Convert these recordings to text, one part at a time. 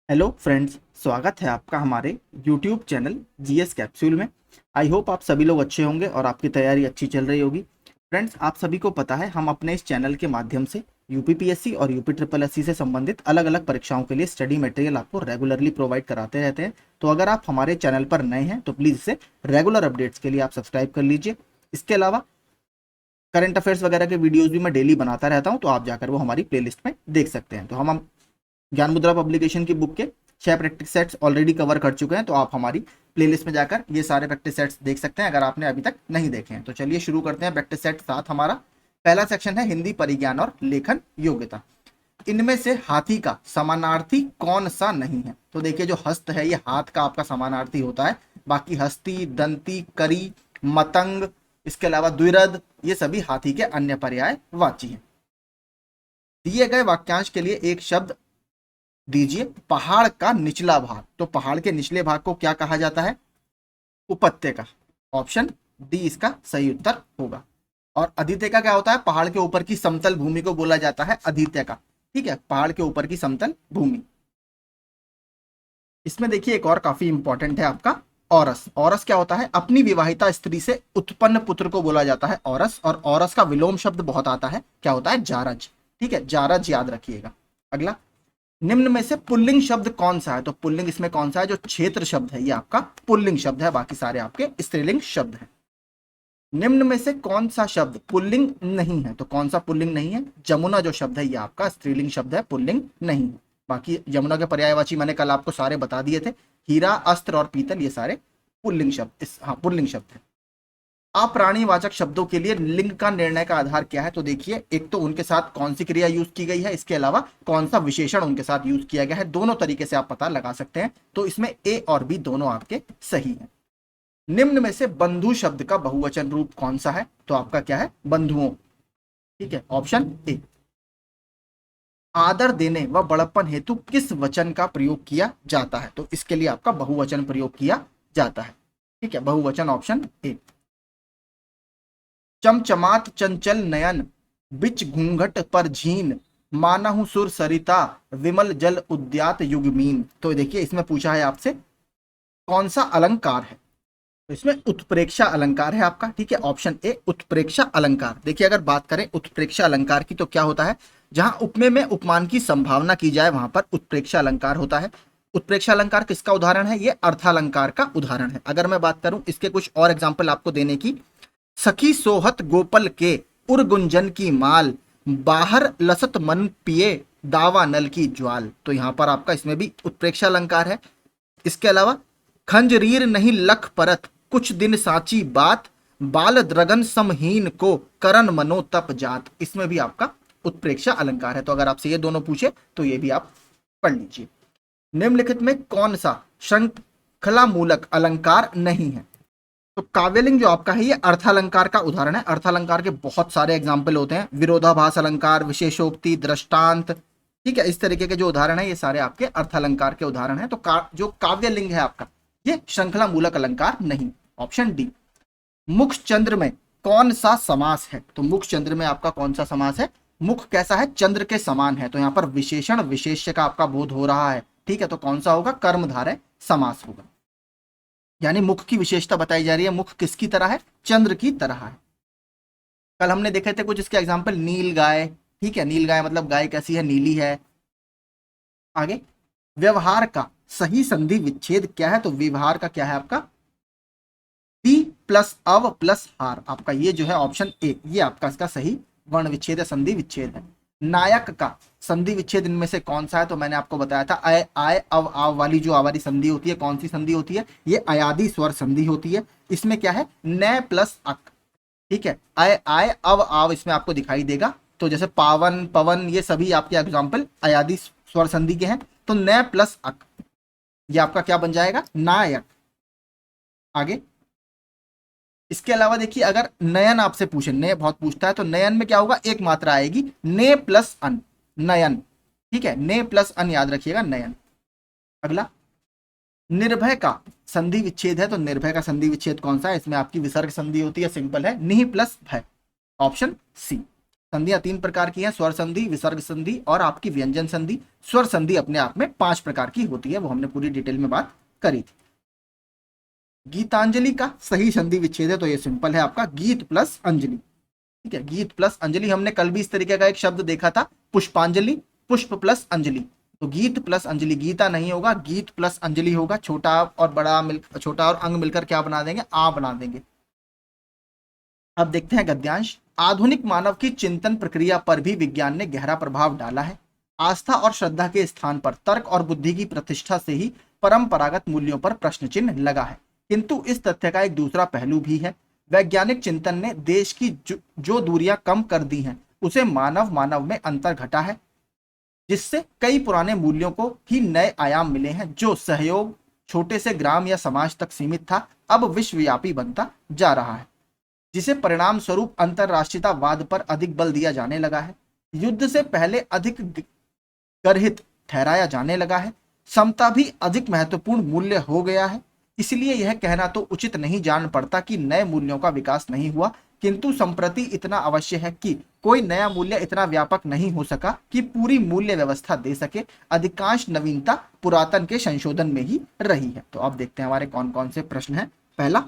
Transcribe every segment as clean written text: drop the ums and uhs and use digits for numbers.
Hello friends, स्वागत है आपका हमारे यूट्यूब चैनल जीएस कैप्सूल में। आई होप आप सभी लोग अच्छे होंगे और आपकी तैयारी अच्छी चल रही होगी। फ्रेंड्स, आप सभी को पता है हम अपने इस चैनल के माध्यम से यूपीपीएससी और यूपी ट्रिपल एससी से संबंधित अलग अलग परीक्षाओं के लिए स्टडी मटेरियल आपको रेगुलरली प्रोवाइड कराते रहते हैं। तो अगर आप हमारे चैनल पर नए हैं तो प्लीज़ इसे रेगुलर अपडेट्स के लिए आप सब्सक्राइब कर लीजिए। इसके अलावा करंट अफेयर्स वगैरह के वीडियोज़ भी मैं डेली बनाता रहता हूँ, तो आप जाकर वो हमारी प्लेलिस्ट में देख सकते हैं। तो हम ज्ञान मुद्रा पब्लिकेशन की बुक के 6 प्रैक्टिस सेट्स ऑलरेडी कवर कर चुके हैं, तो आप हमारी प्लेलिस्ट में जाकर ये सारे प्रैक्टिस सेट्स देख सकते हैं अगर आपने अभी तक नहीं देखे हैं। तो चलिए शुरू करते हैं। प्रैक्टिस सेट 7 हमारा पहला सेक्शन है हिंदी परिज्ञान और लेखन योग्यता। इनमें से हाथी का समानार्थी कौन सा नहीं है? तो देखिए, जो हस्त है ये हाथ का आपका समानार्थी होता है। बाकी हस्ती, दंती, करी, मतंग, इसके अलावा द्विरद, ये सभी हाथी के अन्य पर्याय वाची हैं। दिए गए वाक्यांश के लिए एक शब्द दीजिए। पहाड़ का निचला भाग, तो पहाड़ के निचले भाग को क्या कहा जाता है? उपत्यका। ऑप्शन डी इसका सही उत्तर होगा। और अधित्यका क्या होता है? पहाड़ के ऊपर की समतल भूमि को बोला जाता है अधित्यका। ठीक है, पहाड़ के ऊपर की समतल भूमि। इसमें देखिए एक और काफी इंपॉर्टेंट है आपका औरस। औरस क्या होता है? अपनी विवाहिता स्त्री से उत्पन्न पुत्र को बोला जाता है औरस। और औरस का विलोम शब्द बहुत आता है, क्या होता है? जारज। ठीक है, जारज याद रखिएगा। अगला, निम्न में से पुल्लिंग शब्द कौन सा है? तो पुल्लिंग इसमें कौन सा है? जो क्षेत्र शब्द है ये आपका पुल्लिंग शब्द है, बाकी सारे आपके स्त्रीलिंग शब्द हैं। निम्न में से कौन सा शब्द पुल्लिंग नहीं है? तो कौन सा पुल्लिंग नहीं है? जमुना जो शब्द है ये आपका स्त्रीलिंग शब्द है, पुल्लिंग नहीं है। बाकी यमुना के पर्यायवाची मैंने कल आपको सारे बता दिए थे। हीरा, अस्त्र और पीतल ये सारे पुल्लिंग शब्द, हाँ पुल्लिंग शब्द है। अप्राणीवाचक शब्दों के लिए लिंग का निर्णय का आधार क्या है? तो देखिए, एक तो उनके साथ कौन सी क्रिया यूज की गई है, इसके अलावा कौन सा विशेषण उनके साथ यूज किया गया है। दोनों तरीके से आप पता लगा सकते हैं। तो इसमें ए और बी दोनों आपके सही हैं। निम्न में से बंधु शब्द का बहुवचन रूप कौन सा है? तो आपका क्या है? बंधुओं। ठीक है, ऑप्शन ए। आदर देने व बड़प्पन हेतु किस वचन का प्रयोग किया जाता है? तो इसके लिए आपका बहुवचन प्रयोग किया जाता है। ठीक है, बहुवचन ऑप्शन ए। चमचमात चंचल नयन, बिच घूंघट पर झीन, मानहु सुर सरिता, विमल जल उद्यात युगमीन। तो देखिए, इसमें पूछा है आपसे कौन सा अलंकार है? तो इसमें उत्प्रेक्षा अलंकार है आपका। ठीक है, ऑप्शन ए उत्प्रेक्षा अलंकार। देखिए, अगर बात करें उत्प्रेक्षा अलंकार की तो क्या होता है? जहां उपमेय में उपमान की संभावना की जाए वहां पर उत्प्रेक्षा अलंकार होता है। उत्प्रेक्षा अलंकार किसका उदाहरण है? ये अर्थालंकार का उदाहरण है। अगर मैं बात करूं इसके कुछ और एग्जाम्पल आपको देने की, सखी सोहत गोपल के, उर गुंजन की माल, बाहर लसत मन पिए, दावा नल की ज्वाल। तो यहां पर आपका इसमें भी उत्प्रेक्षा अलंकार है। इसके अलावा खंजरीर नहीं लख परत, कुछ दिन साची बात, बाल द्रगन समहीन को, करन मनो तप जात। इसमें भी आपका उत्प्रेक्षा अलंकार है। तो अगर आपसे ये दोनों पूछे तो ये भी आप पढ़ लीजिए। निम्नलिखित में कौन सा श्रृंखला मूलक अलंकार नहीं है? तो काव्यलिंग जो आपका है ये अर्थालंकार का उदाहरण है। अर्थालंकार के बहुत सारे एग्जाम्पल होते हैं, विरोधाभास अलंकार, विशेषोक्ति, दृष्टांत। ठीक है, इस तरीके के जो उदाहरण है ये सारे आपके अर्थालंकार के उदाहरण है। तो जो काव्यलिंग है आपका ये श्रृंखला मूलक अलंकार नहीं। Option D. मुख चंद्र में कौन सा समास है? तो मुख चंद्र में आपका कौन सा समास है? मुख कैसा है? चंद्र के समान है। तो यहां पर विशेषण विशेष्य का आपका बोध हो रहा है। ठीक है, तो कौन सा होगा? कर्मधारय समास होगा। यानी मुख की विशेषता बताई जा रही है। मुख किसकी तरह है? चंद्र की तरह है। कल हमने देखे थे कुछ इसके एग्जाम्पल, नील गाय। ठीक है, नील गाय मतलब गाय कैसी है? नीली है। आगे, व्यवहार का सही संधि विच्छेद क्या है? तो व्यवहार का क्या है आपका? पी प्लस अव प्लस हार। आपका ये जो है ऑप्शन ए, ये आपका इसका सही वर्ण विच्छेद है, संधि विच्छेद है। नायक का संधि विच्छेद इनमें से कौन सा है? तो मैंने आपको बताया था आय आय अव आव वाली जो आवारी संधि होती है, कौन सी संधि होती है? ये अयादी स्वर संधि होती है। इसमें क्या है? न प्लस अक। ठीक है, आय आय अव आव इसमें आपको दिखाई देगा। तो जैसे पावन, पवन, ये सभी आपके एग्जाम्पल अयादी स्वर संधि के हैं। तो न प्लस अक, ये आपका क्या बन जाएगा? नायक। आगे, इसके अलावा देखिए, अगर नयन आपसे पूछे, ने बहुत पूछता है, तो नयन में क्या होगा? एक मात्रा आएगी, ने प्लस अन, नयन। ठीक है, ने प्लस अन याद रखिएगा, नयन। अगला, निर्भय का संधि विच्छेद है। तो निर्भय का संधि विच्छेद कौन सा है? इसमें आपकी विसर्ग संधि होती है, सिंपल है, निह प्लस भय। Option C. संधियां 3 प्रकार की हैं, स्वर संधि, विसर्ग संधि और आपकी व्यंजन संधि। स्वर संधि अपने आप में 5 प्रकार की होती है, वो हमने पूरी डिटेल में बात करी थी। गीतांजलि का सही संधि विच्छेद है तो ये सिंपल है आपका, गीत प्लस अंजलि। ठीक है, गीत प्लस अंजलि। हमने कल भी इस तरीके का एक शब्द देखा था, पुष्पांजलि, पुष्प प्लस अंजलि। तो गीत प्लस अंजलि, गीता नहीं होगा, गीत प्लस अंजलि होगा। छोटा और बड़ा छोटा और अंग मिलकर क्या बना देंगे, आ बना देंगे। अब देखते हैं गद्यांश। आधुनिक मानव की चिंतन प्रक्रिया पर भी विज्ञान ने गहरा प्रभाव डाला है। आस्था और श्रद्धा के स्थान पर तर्क और बुद्धि की प्रतिष्ठा से ही परंपरागत मूल्यों पर प्रश्न चिन्ह लगा है। किंतु इस तथ्य का एक दूसरा पहलू भी है। वैज्ञानिक चिंतन ने देश की जो दूरियां कम कर दी हैं, उसे मानव मानव में अंतर घटा है, जिससे कई पुराने मूल्यों को ही नए आयाम मिले हैं। जो सहयोग छोटे से ग्राम या समाज तक सीमित था, अब विश्वव्यापी बनता जा रहा है, जिसे परिणाम स्वरूप अंतरराष्ट्रीयतावाद पर अधिक बल दिया जाने लगा है। युद्ध से पहले अधिक गर्हित ठहराया जाने लगा है। समता भी अधिक महत्वपूर्ण मूल्य हो गया है। इसलिए यह कहना तो उचित नहीं जान पड़ता कि नए मूल्यों का विकास नहीं हुआ, किंतु संप्रति इतना अवश्य है कि कोई नया मूल्य इतना व्यापक नहीं हो सका कि पूरी मूल्य व्यवस्था दे सके। अधिकांश नवीनता पुरातन के संशोधन में ही रही है। तो अब देखते हैं हमारे कौन कौन से प्रश्न हैं। पहला,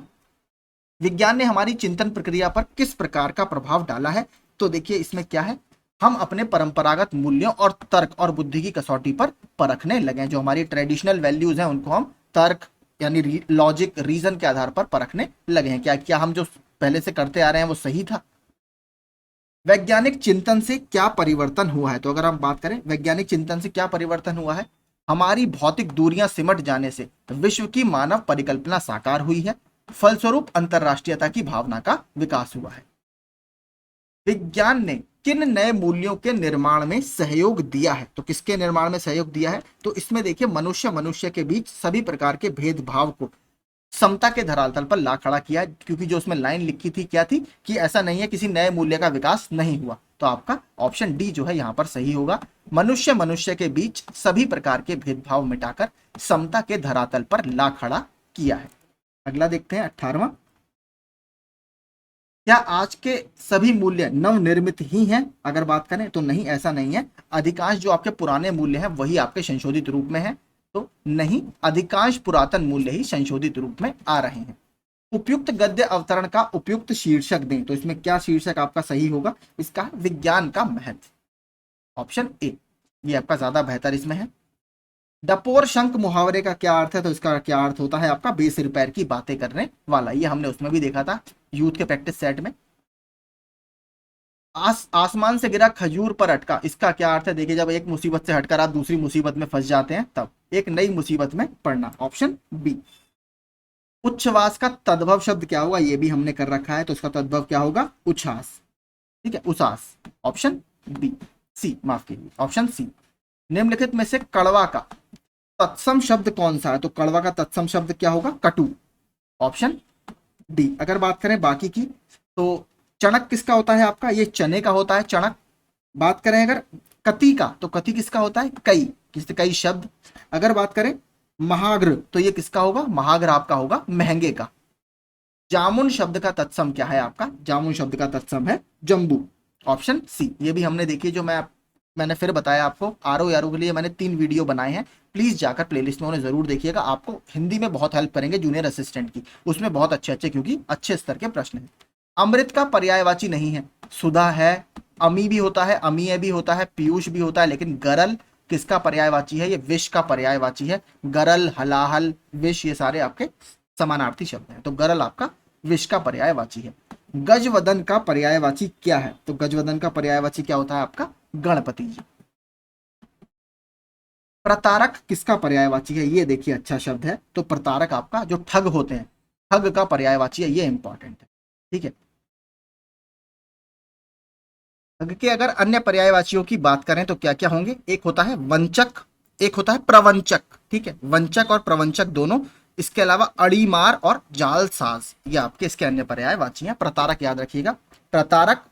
विज्ञान ने हमारी चिंतन प्रक्रिया पर किस प्रकार का प्रभाव डाला है। तो देखिए इसमें क्या है, हम अपने परंपरागत मूल्यों और तर्क और बुद्धि की कसौटी पर परखने लगे। जो हमारी ट्रेडिशनल वैल्यूज हैं उनको हम तर्क यानी लॉजिक, रीजन के आधार पर परखने लगे हैं। क्या क्या हम जो पहले से करते आ रहे हैं वो सही था। वैज्ञानिक चिंतन से क्या परिवर्तन हुआ है। तो अगर हम बात करें वैज्ञानिक चिंतन से क्या परिवर्तन हुआ है, हमारी भौतिक दूरियां सिमट जाने से विश्व की मानव परिकल्पना साकार हुई है। फलस्वरूप अंतरराष्ट्रीयता की भावना का विकास हुआ है। विज्ञान ने किन नए मूल्यों के निर्माण में सहयोग दिया है। तो किसके निर्माण में सहयोग दिया है, तो इसमें देखिए मनुष्य मनुष्य के बीच सभी प्रकार के भेदभाव को समता के धरातल पर ला खड़ा किया है। क्योंकि जो उसमें लाइन लिखी थी क्या थी कि ऐसा नहीं है किसी नए मूल्य का विकास नहीं हुआ। तो आपका ऑप्शन डी जो है यहां पर सही होगा। मनुष्य मनुष्य के बीच सभी प्रकार के भेदभाव मिटाकर समता के धरातल पर ला खड़ा किया है। अगला देखते हैं 18वां, क्या आज के सभी मूल्य नवनिर्मित ही हैं। अगर बात करें तो नहीं, ऐसा नहीं है। अधिकांश जो आपके पुराने मूल्य हैं वही आपके संशोधित रूप में हैं। तो नहीं, अधिकांश पुरातन मूल्य ही संशोधित रूप में आ रहे हैं। उपयुक्त गद्य अवतरण का उपयुक्त शीर्षक दें। तो इसमें क्या शीर्षक आपका सही होगा, इसका विज्ञान का महत्व, ऑप्शन ए, ये आपका ज्यादा बेहतर इसमें है। डपोर शंख मुहावरे का क्या अर्थ है। तो इसका क्या अर्थ होता है आपका बेसिर पैर की बातें करने वाला। ये हमने उसमें भी देखा था यूथ के प्रैक्टिस सेट में। आसमान से गिरा खजूर पर अटका, इसका क्या अर्थ है। देखिए जब एक मुसीबत से हटकर आप दूसरी मुसीबत में फंस जाते हैं तब एक नई मुसीबत में पड़ना, ऑप्शन बी। उच्छ्वास का तद्भव शब्द क्या होगा, ये भी हमने कर रखा है। तो इसका तद्भव क्या होगा, उच्छ्वास। ठीक है, उसास, ऑप्शन बी, सी माफ कीजिए, ऑप्शन सी। निम्नलिखित में से कड़वा का तत्सम शब्द कौन सा है। तो कड़वा का तत्सम शब्द क्या होगा, कटु, ऑप्शन डी। अगर बात करें बाकी की, तो चणक किसका होता है आपका, ये चने का होता है चणक। बात करें अगर कति का, तो कति किसका होता है, कई, किससे कई शब्द। अगर बात करें महाग्र, तो ये किसका होगा, महाग्र आपका होगा महंगे का। जामुन शब्द का तत्सम क्या है आपका, जामुन शब्द का तत्सम है जम्बू, ऑप्शन सी। ये भी हमने देखी, जो मैंने फिर बताया आपको, आरओ यारो के लिए मैंने 3 वीडियो बनाए हैं, प्लीज जाकर प्लेलिस्ट में उन्हें जरूर देखिएगा। आपको हिंदी में बहुत हेल्प करेंगे जूनियर असिस्टेंट की, उसमें बहुत अच्छे अच्छे क्योंकि अच्छे स्तर के प्रश्न हैं। अमृत का पर्यायवाची नहीं है, सुधा है, अमी भी होता है, अमीय भी होता है, पीयूष भी होता है, लेकिन गरल किसका पर्यायवाची है, ये विष का पर्यायवाची है। गरल, हलाहल, विष, ये सारे आपके समानार्थी शब्द हैं। तो गरल आपका विष का पर्यायवाची है। गजवदन का पर्यायवाची क्या है। तो गजवदन का पर्यायवाची क्या होता है आपका, गणपति जी। प्रतारक किसका पर्यायवाची है, ये देखिए अच्छा शब्द है। तो प्रतारक आपका जो ठग होते हैं, ठग का पर्यायवाची है, ये इंपॉर्टेंट है। ठीक है, ठग के अगर अन्य पर्यायवाचियों की बात करें तो क्या क्या होंगे, एक होता है वंचक, एक होता है प्रवंचक। ठीक है, वंचक और प्रवंचक दोनों। इसके अलावा अड़ीमार और जालसाज, ये आपके इसके अन्य पर्यायवाची हैं। प्रतारक याद रखिएगा, प्रतारक,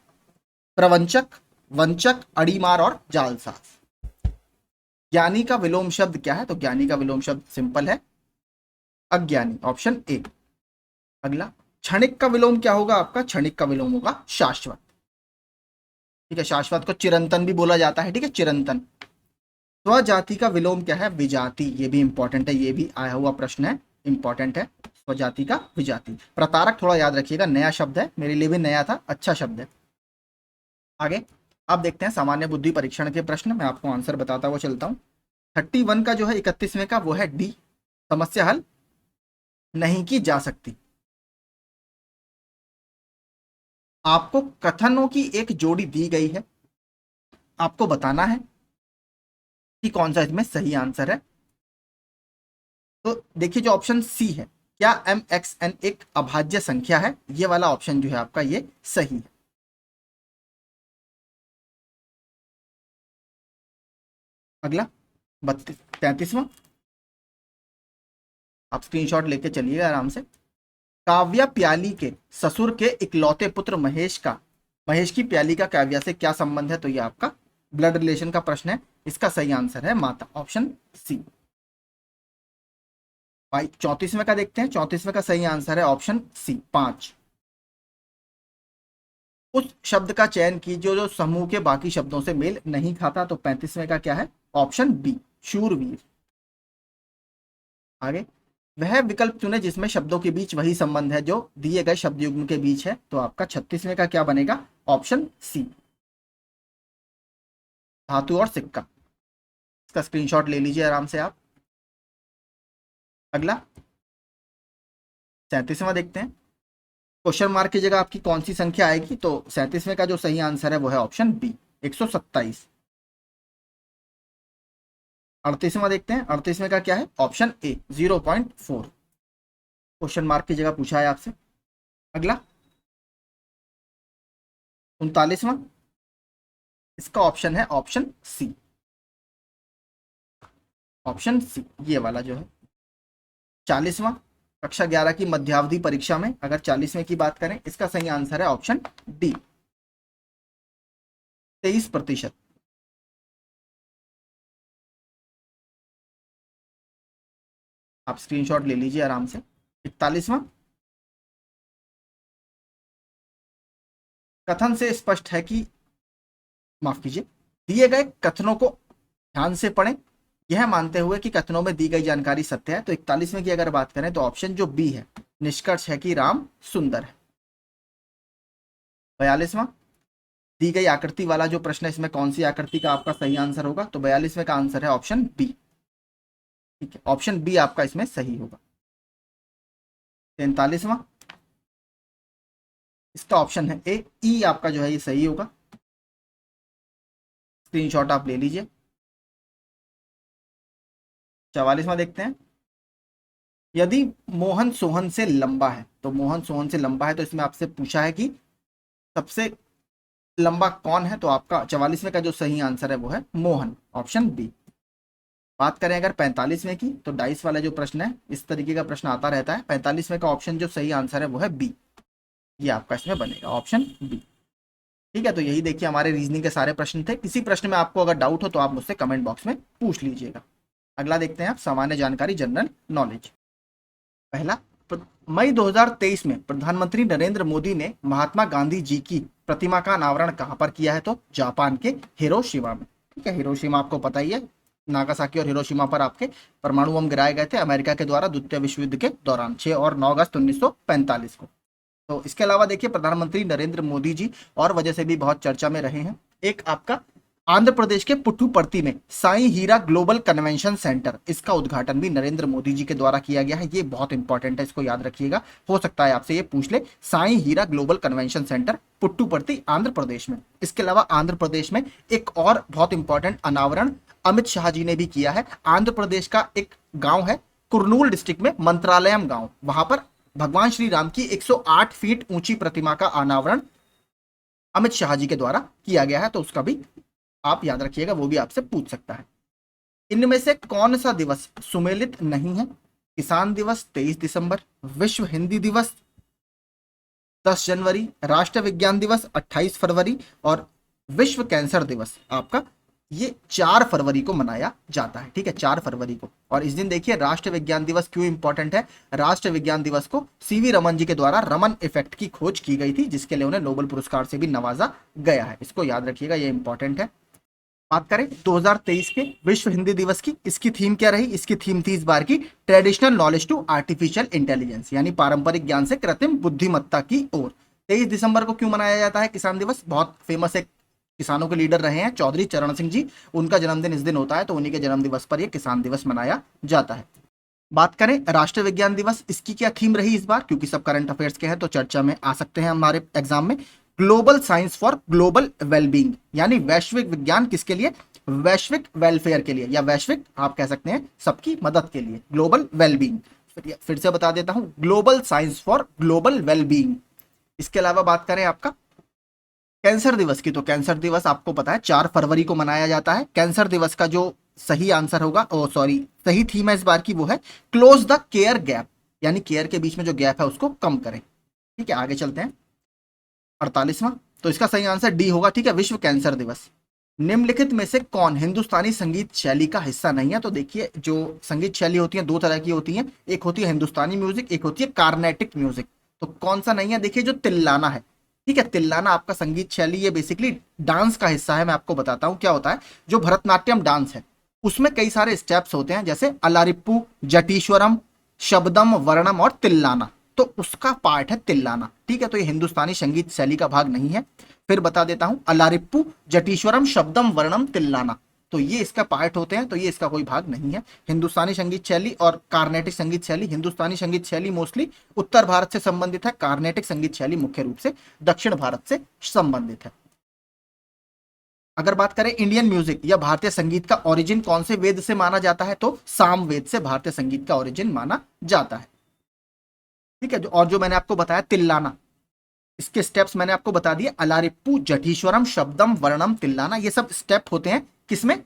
प्रवंचक, वंचक, अड़ीमार और जालसाज। ज्ञानी का विलोम शब्द क्या है। तो ज्ञानी का विलोम शब्द सिंपल है, अज्ञानी, ऑप्शन ए। अगला, क्षणिक का विलोम क्या होगा आपका, क्षणिक का विलोम होगा शाश्वत। ठीक है, शाश्वत को चिरंतन भी बोला जाता है, ठीक है, चिरंतन। स्वजाति का विलोम क्या है? विजाति। ये भी इंपॉर्टेंट है, ये भी आया हुआ प्रश्न है, इंपॉर्टेंट है। स्वजाति का विजाति। प्रतारक थोड़ा याद रखिएगा, नया शब्द है, मेरे लिए भी नया था, अच्छा शब्द है। आगे अब देखते हैं सामान्य बुद्धि परीक्षण के प्रश्न, मैं आपको आंसर बताता हुआ चलता हूँ। 31 का जो है 31वें का, वो है डी, समस्या हल नहीं की जा सकती। आपको कथनों की एक जोड़ी दी गई है, आपको बताना है कि कौन सा इसमें सही आंसर है। तो देखिए जो ऑप्शन सी है, क्या mxn एक अभाज्य संख्या है, ये वाला ऑप्शन जो है आपका ये सही है। अगला 33वां, आप स्क्रीनशॉट लेके चलिएगा आराम से। काव्या प्याली के ससुर के इकलौते पुत्र महेश का, महेश की प्याली का काव्या से क्या संबंध है? तो ये आपका ब्लड रिलेशन का प्रश्न है, इसका सही आंसर है माता, ऑप्शन सी। भाई 34वें का देखते हैं, 34वें का सही आंसर है ऑप्शन सी, 5। उस शब्द का चयन कीजिए जो समूह के बाकी शब्दों से मेल नहीं खाता। तो 35वें का क्या है? ऑप्शन बी, शूरवीर। आगे, वह विकल्प चुने जिसमें शब्दों के बीच वही संबंध है जो दिए गए शब्द युग्म के बीच है। तो आपका 36वें का क्या बनेगा? ऑप्शन सी, धातु और सिक्का। इसका स्क्रीनशॉट ले लीजिए आराम से आप। अगला 37वां देखते हैं। क्वेश्चन मार्क की जगह आपकी कौन सी संख्या आएगी? तो 37वें का जो सही आंसर है वो है ऑप्शन बी, 127। 38वां देखते हैं, 38वें का क्या है? Option A, 0.4। क्वेश्चन मार्क की जगह पूछा है आपसे। अगला 39वां, इसका ऑप्शन है ऑप्शन सी, ऑप्शन सी, ये वाला जो है। 40वां, कक्षा 11 की मध्यावधि परीक्षा में अगर 40वें की बात करें, इसका सही आंसर है ऑप्शन डी, 23%। आप स्क्रीनशॉट ले लीजिए आराम से। 41वां, कथन से स्पष्ट है कि, माफ कीजिए, दिए गए कथनों को ध्यान से पढ़ें यह मानते हुए कि कथनों में दी गई जानकारी सत्य है। तो 41वें की अगर बात करें तो ऑप्शन जो बी है, निष्कर्ष है कि राम सुंदर है। 42वां, दी गई आकृति वाला जो प्रश्न है, इसमें कौन सी आकृति का आपका सही आंसर होगा? तो 42वें का आंसर है ऑप्शन बी, ठीक है, ऑप्शन बी आपका इसमें सही होगा। 43वां, इसका ऑप्शन है ए, ई आपका जो है ये सही होगा। स्क्रीनशॉट आप ले लीजिए। 44वां देखते हैं। यदि मोहन सोहन से लंबा है, तो मोहन सोहन से लंबा है, तो इसमें आपसे पूछा है कि सबसे लंबा कौन है? तो आपका 44वें का जो सही आंसर है वो है मोहन, ऑप्शन बी। बात करें अगर 45वें की, तो डाइस वाला जो प्रश्न है, इस तरीके का प्रश्न आता रहता है। 45वें का ऑप्शन जो सही आंसर है वो है बी, ये आपका इसमें बनेगा ऑप्शन बी, ठीक है। तो यही देखिए हमारे रीजनिंग के सारे प्रश्न थे। किसी प्रश्न में आपको अगर डाउट हो तो आप मुझसे कमेंट बॉक्स में पूछ लीजिएगा। अगला देखते हैं आप, सामान्य जानकारी, जनरल नॉलेज। पहला, मई 2023 में प्रधानमंत्री नरेंद्र मोदी ने महात्मा गांधी जी की प्रतिमा का अनावरण कहां पर किया है? तो जापान के हिरोशिमा में, ठीक है। हिरोशिमा आपको पता ही है, नागासाकी और हिरोशिमा पर आपके परमाणु बम गिराए गए थे अमेरिका के द्वारा द्वितीय विश्व युद्ध के दौरान, 6 और 9 अगस्त 1945 को। तो इसके अलावा देखिए प्रधानमंत्री नरेंद्र मोदी जी और वजह से भी बहुत चर्चा में रहे हैं। एक आपका आंध्र प्रदेश के पुट्टुपर्ती में साई हीरा ग्लोबल कन्वेंशन सेंटर, इसका उद्घाटन भी नरेंद्र मोदी जी के द्वारा किया गया है। ये बहुत इंपॉर्टेंट है, इसको याद रखिएगा, हो सकता है आपसे ये पूछ ले। साई हीरा global convention centre, पुट्टुपर्ती, Andhra Pradesh में। इसके अलावा आंध्र प्रदेश में एक और बहुत इंपॉर्टेंट अनावरण अमित शाह जी ने भी किया है। आंध्र प्रदेश का एक गांव है कुर्नूल डिस्ट्रिक्ट में, मंत्रालयम गांव, वहां पर भगवान श्री राम की 108 फीट ऊंची प्रतिमा का अनावरण अमित शाह जी के द्वारा किया गया है। तो उसका भी आप याद रखिएगा, वो भी आपसे पूछ सकता है। इनमें से कौन सा दिवस सुमेलित नहीं है? किसान दिवस 23 दिसंबर, विश्व हिंदी दिवस 10 जनवरी, राष्ट्रीय विज्ञान दिवस 28 फरवरी और विश्व कैंसर दिवस आपका ये 4 फरवरी को मनाया जाता है, ठीक है, 4 फरवरी को। और इस दिन देखिए राष्ट्रीय विज्ञान दिवस क्यों इंपॉर्टेंट है। राष्ट्रीय विज्ञान दिवस को सीवी रमन जी के द्वारा रमन इफेक्ट की खोज की गई थी, जिसके लिए उन्हें नोबेल पुरस्कार से भी नवाजा गया है। इसको याद रखिएगा, ये इंपॉर्टेंट है। बात करें 2023 के विश्व हिंदी दिवस की, इसकी थीम क्या रही? इसकी थीम थी इस बार की traditional knowledge to artificial intelligence, यानी पारंपरिक ज्ञान से कृत्रिम बुद्धिमत्ता की ओर। 23 दिसंबर को क्यों मनाया जाता है किसान दिवस? बहुत फेमस एक किसानों के लीडर रहे हैं चौधरी चरण सिंह जी, उनका जन्मदिन इस दिन होता है, तो उन्हीं के जन्म दिवस पर यह किसान दिवस मनाया जाता है। बात करें राष्ट्रीय विज्ञान दिवस, इसकी क्या थीम रही इस बार? क्योंकि सब करंट अफेयर्स के हैं तो चर्चा में आ सकते हैं हमारे एग्जाम में। Global science for global wellbeing, यानी वैश्विक विज्ञान किसके लिए? वैश्विक वेलफेयर के लिए, या वैश्विक आप कह सकते हैं सबकी मदद के लिए, ग्लोबल वेलबींग। फिर से बता देता हूं, global science for global wellbeing. इसके अलावा बात करें आपका कैंसर दिवस की, तो कैंसर दिवस आपको पता है 4 फरवरी को मनाया जाता है। कैंसर दिवस का जो सही आंसर होगा, सही थीम है इस बार की, वो है क्लोज द केयर गैप, यानी केयर के बीच में जो गैप है उसको कम करें। ठीक है, आगे चलते हैं। 48वां, तो इसका सही आंसर डी होगा, ठीक है, विश्व कैंसर दिवस। निम्नलिखित में से कौन हिंदुस्तानी संगीत शैली का हिस्सा नहीं है? तो देखिए जो संगीत शैली होती है 2 तरह की होती है, एक होती है हिंदुस्तानी म्यूजिक, एक होती है कार्नेटिक म्यूजिक। तो कौन सा नहीं है? देखिए जो तिल्लाना है, ठीक है, तिल्लाना आपका संगीत शैली, ये बेसिकली डांस का हिस्सा है। मैं आपको बताता हूं क्या होता है। जो भरतनाट्यम डांस है उसमें कई सारे स्टेप्स होते हैं, जैसे अलारिप्पू, जटीश्वरम, शब्दम, वर्णम और तिल्लाना, तो उसका पार्ट है तिल्लाना, ठीक है। तो ये हिंदुस्तानी संगीत शैली का भाग नहीं है। फिर बता देता हूं, अलारिप्पू, जटीश्वरम, शब्दम, वर्णम, तिल्लाना, तो ये इसका पार्ट होते हैं, तो ये इसका कोई भाग नहीं है। हिंदुस्तानी संगीत शैली और कार्नेटिक संगीत शैली, हिंदुस्तानी संगीत शैली मोस्टली उत्तर भारत से संबंधित है, कार्नेटिक संगीत शैली मुख्य रूप से दक्षिण भारत से संबंधित है। अगर बात करें इंडियन म्यूजिक या भारतीय संगीत का ओरिजिन कौन से वेद से माना जाता है, तो साम वेद से भारतीय संगीत का ओरिजिन माना जाता है, ठीक है। और जो मैंने आपको बताया तिल्लाना, इसके स्टेप्स मैंने आपको बता दिए, अलारिप्पू, जटीश्वरम, शब्दम, वर्णम, तिल्लाना, ये सब स्टेप होते हैं किसमें?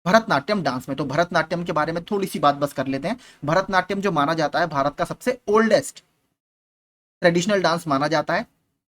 भरतनाट्यम डांस में। तो भरतनाट्यम के बारे में थोड़ी सी बात बस कर लेते हैं। भरतनाट्यम जो माना जाता है भारत का सबसे ओल्डेस्ट ट्रेडिशनल डांस माना जाता है,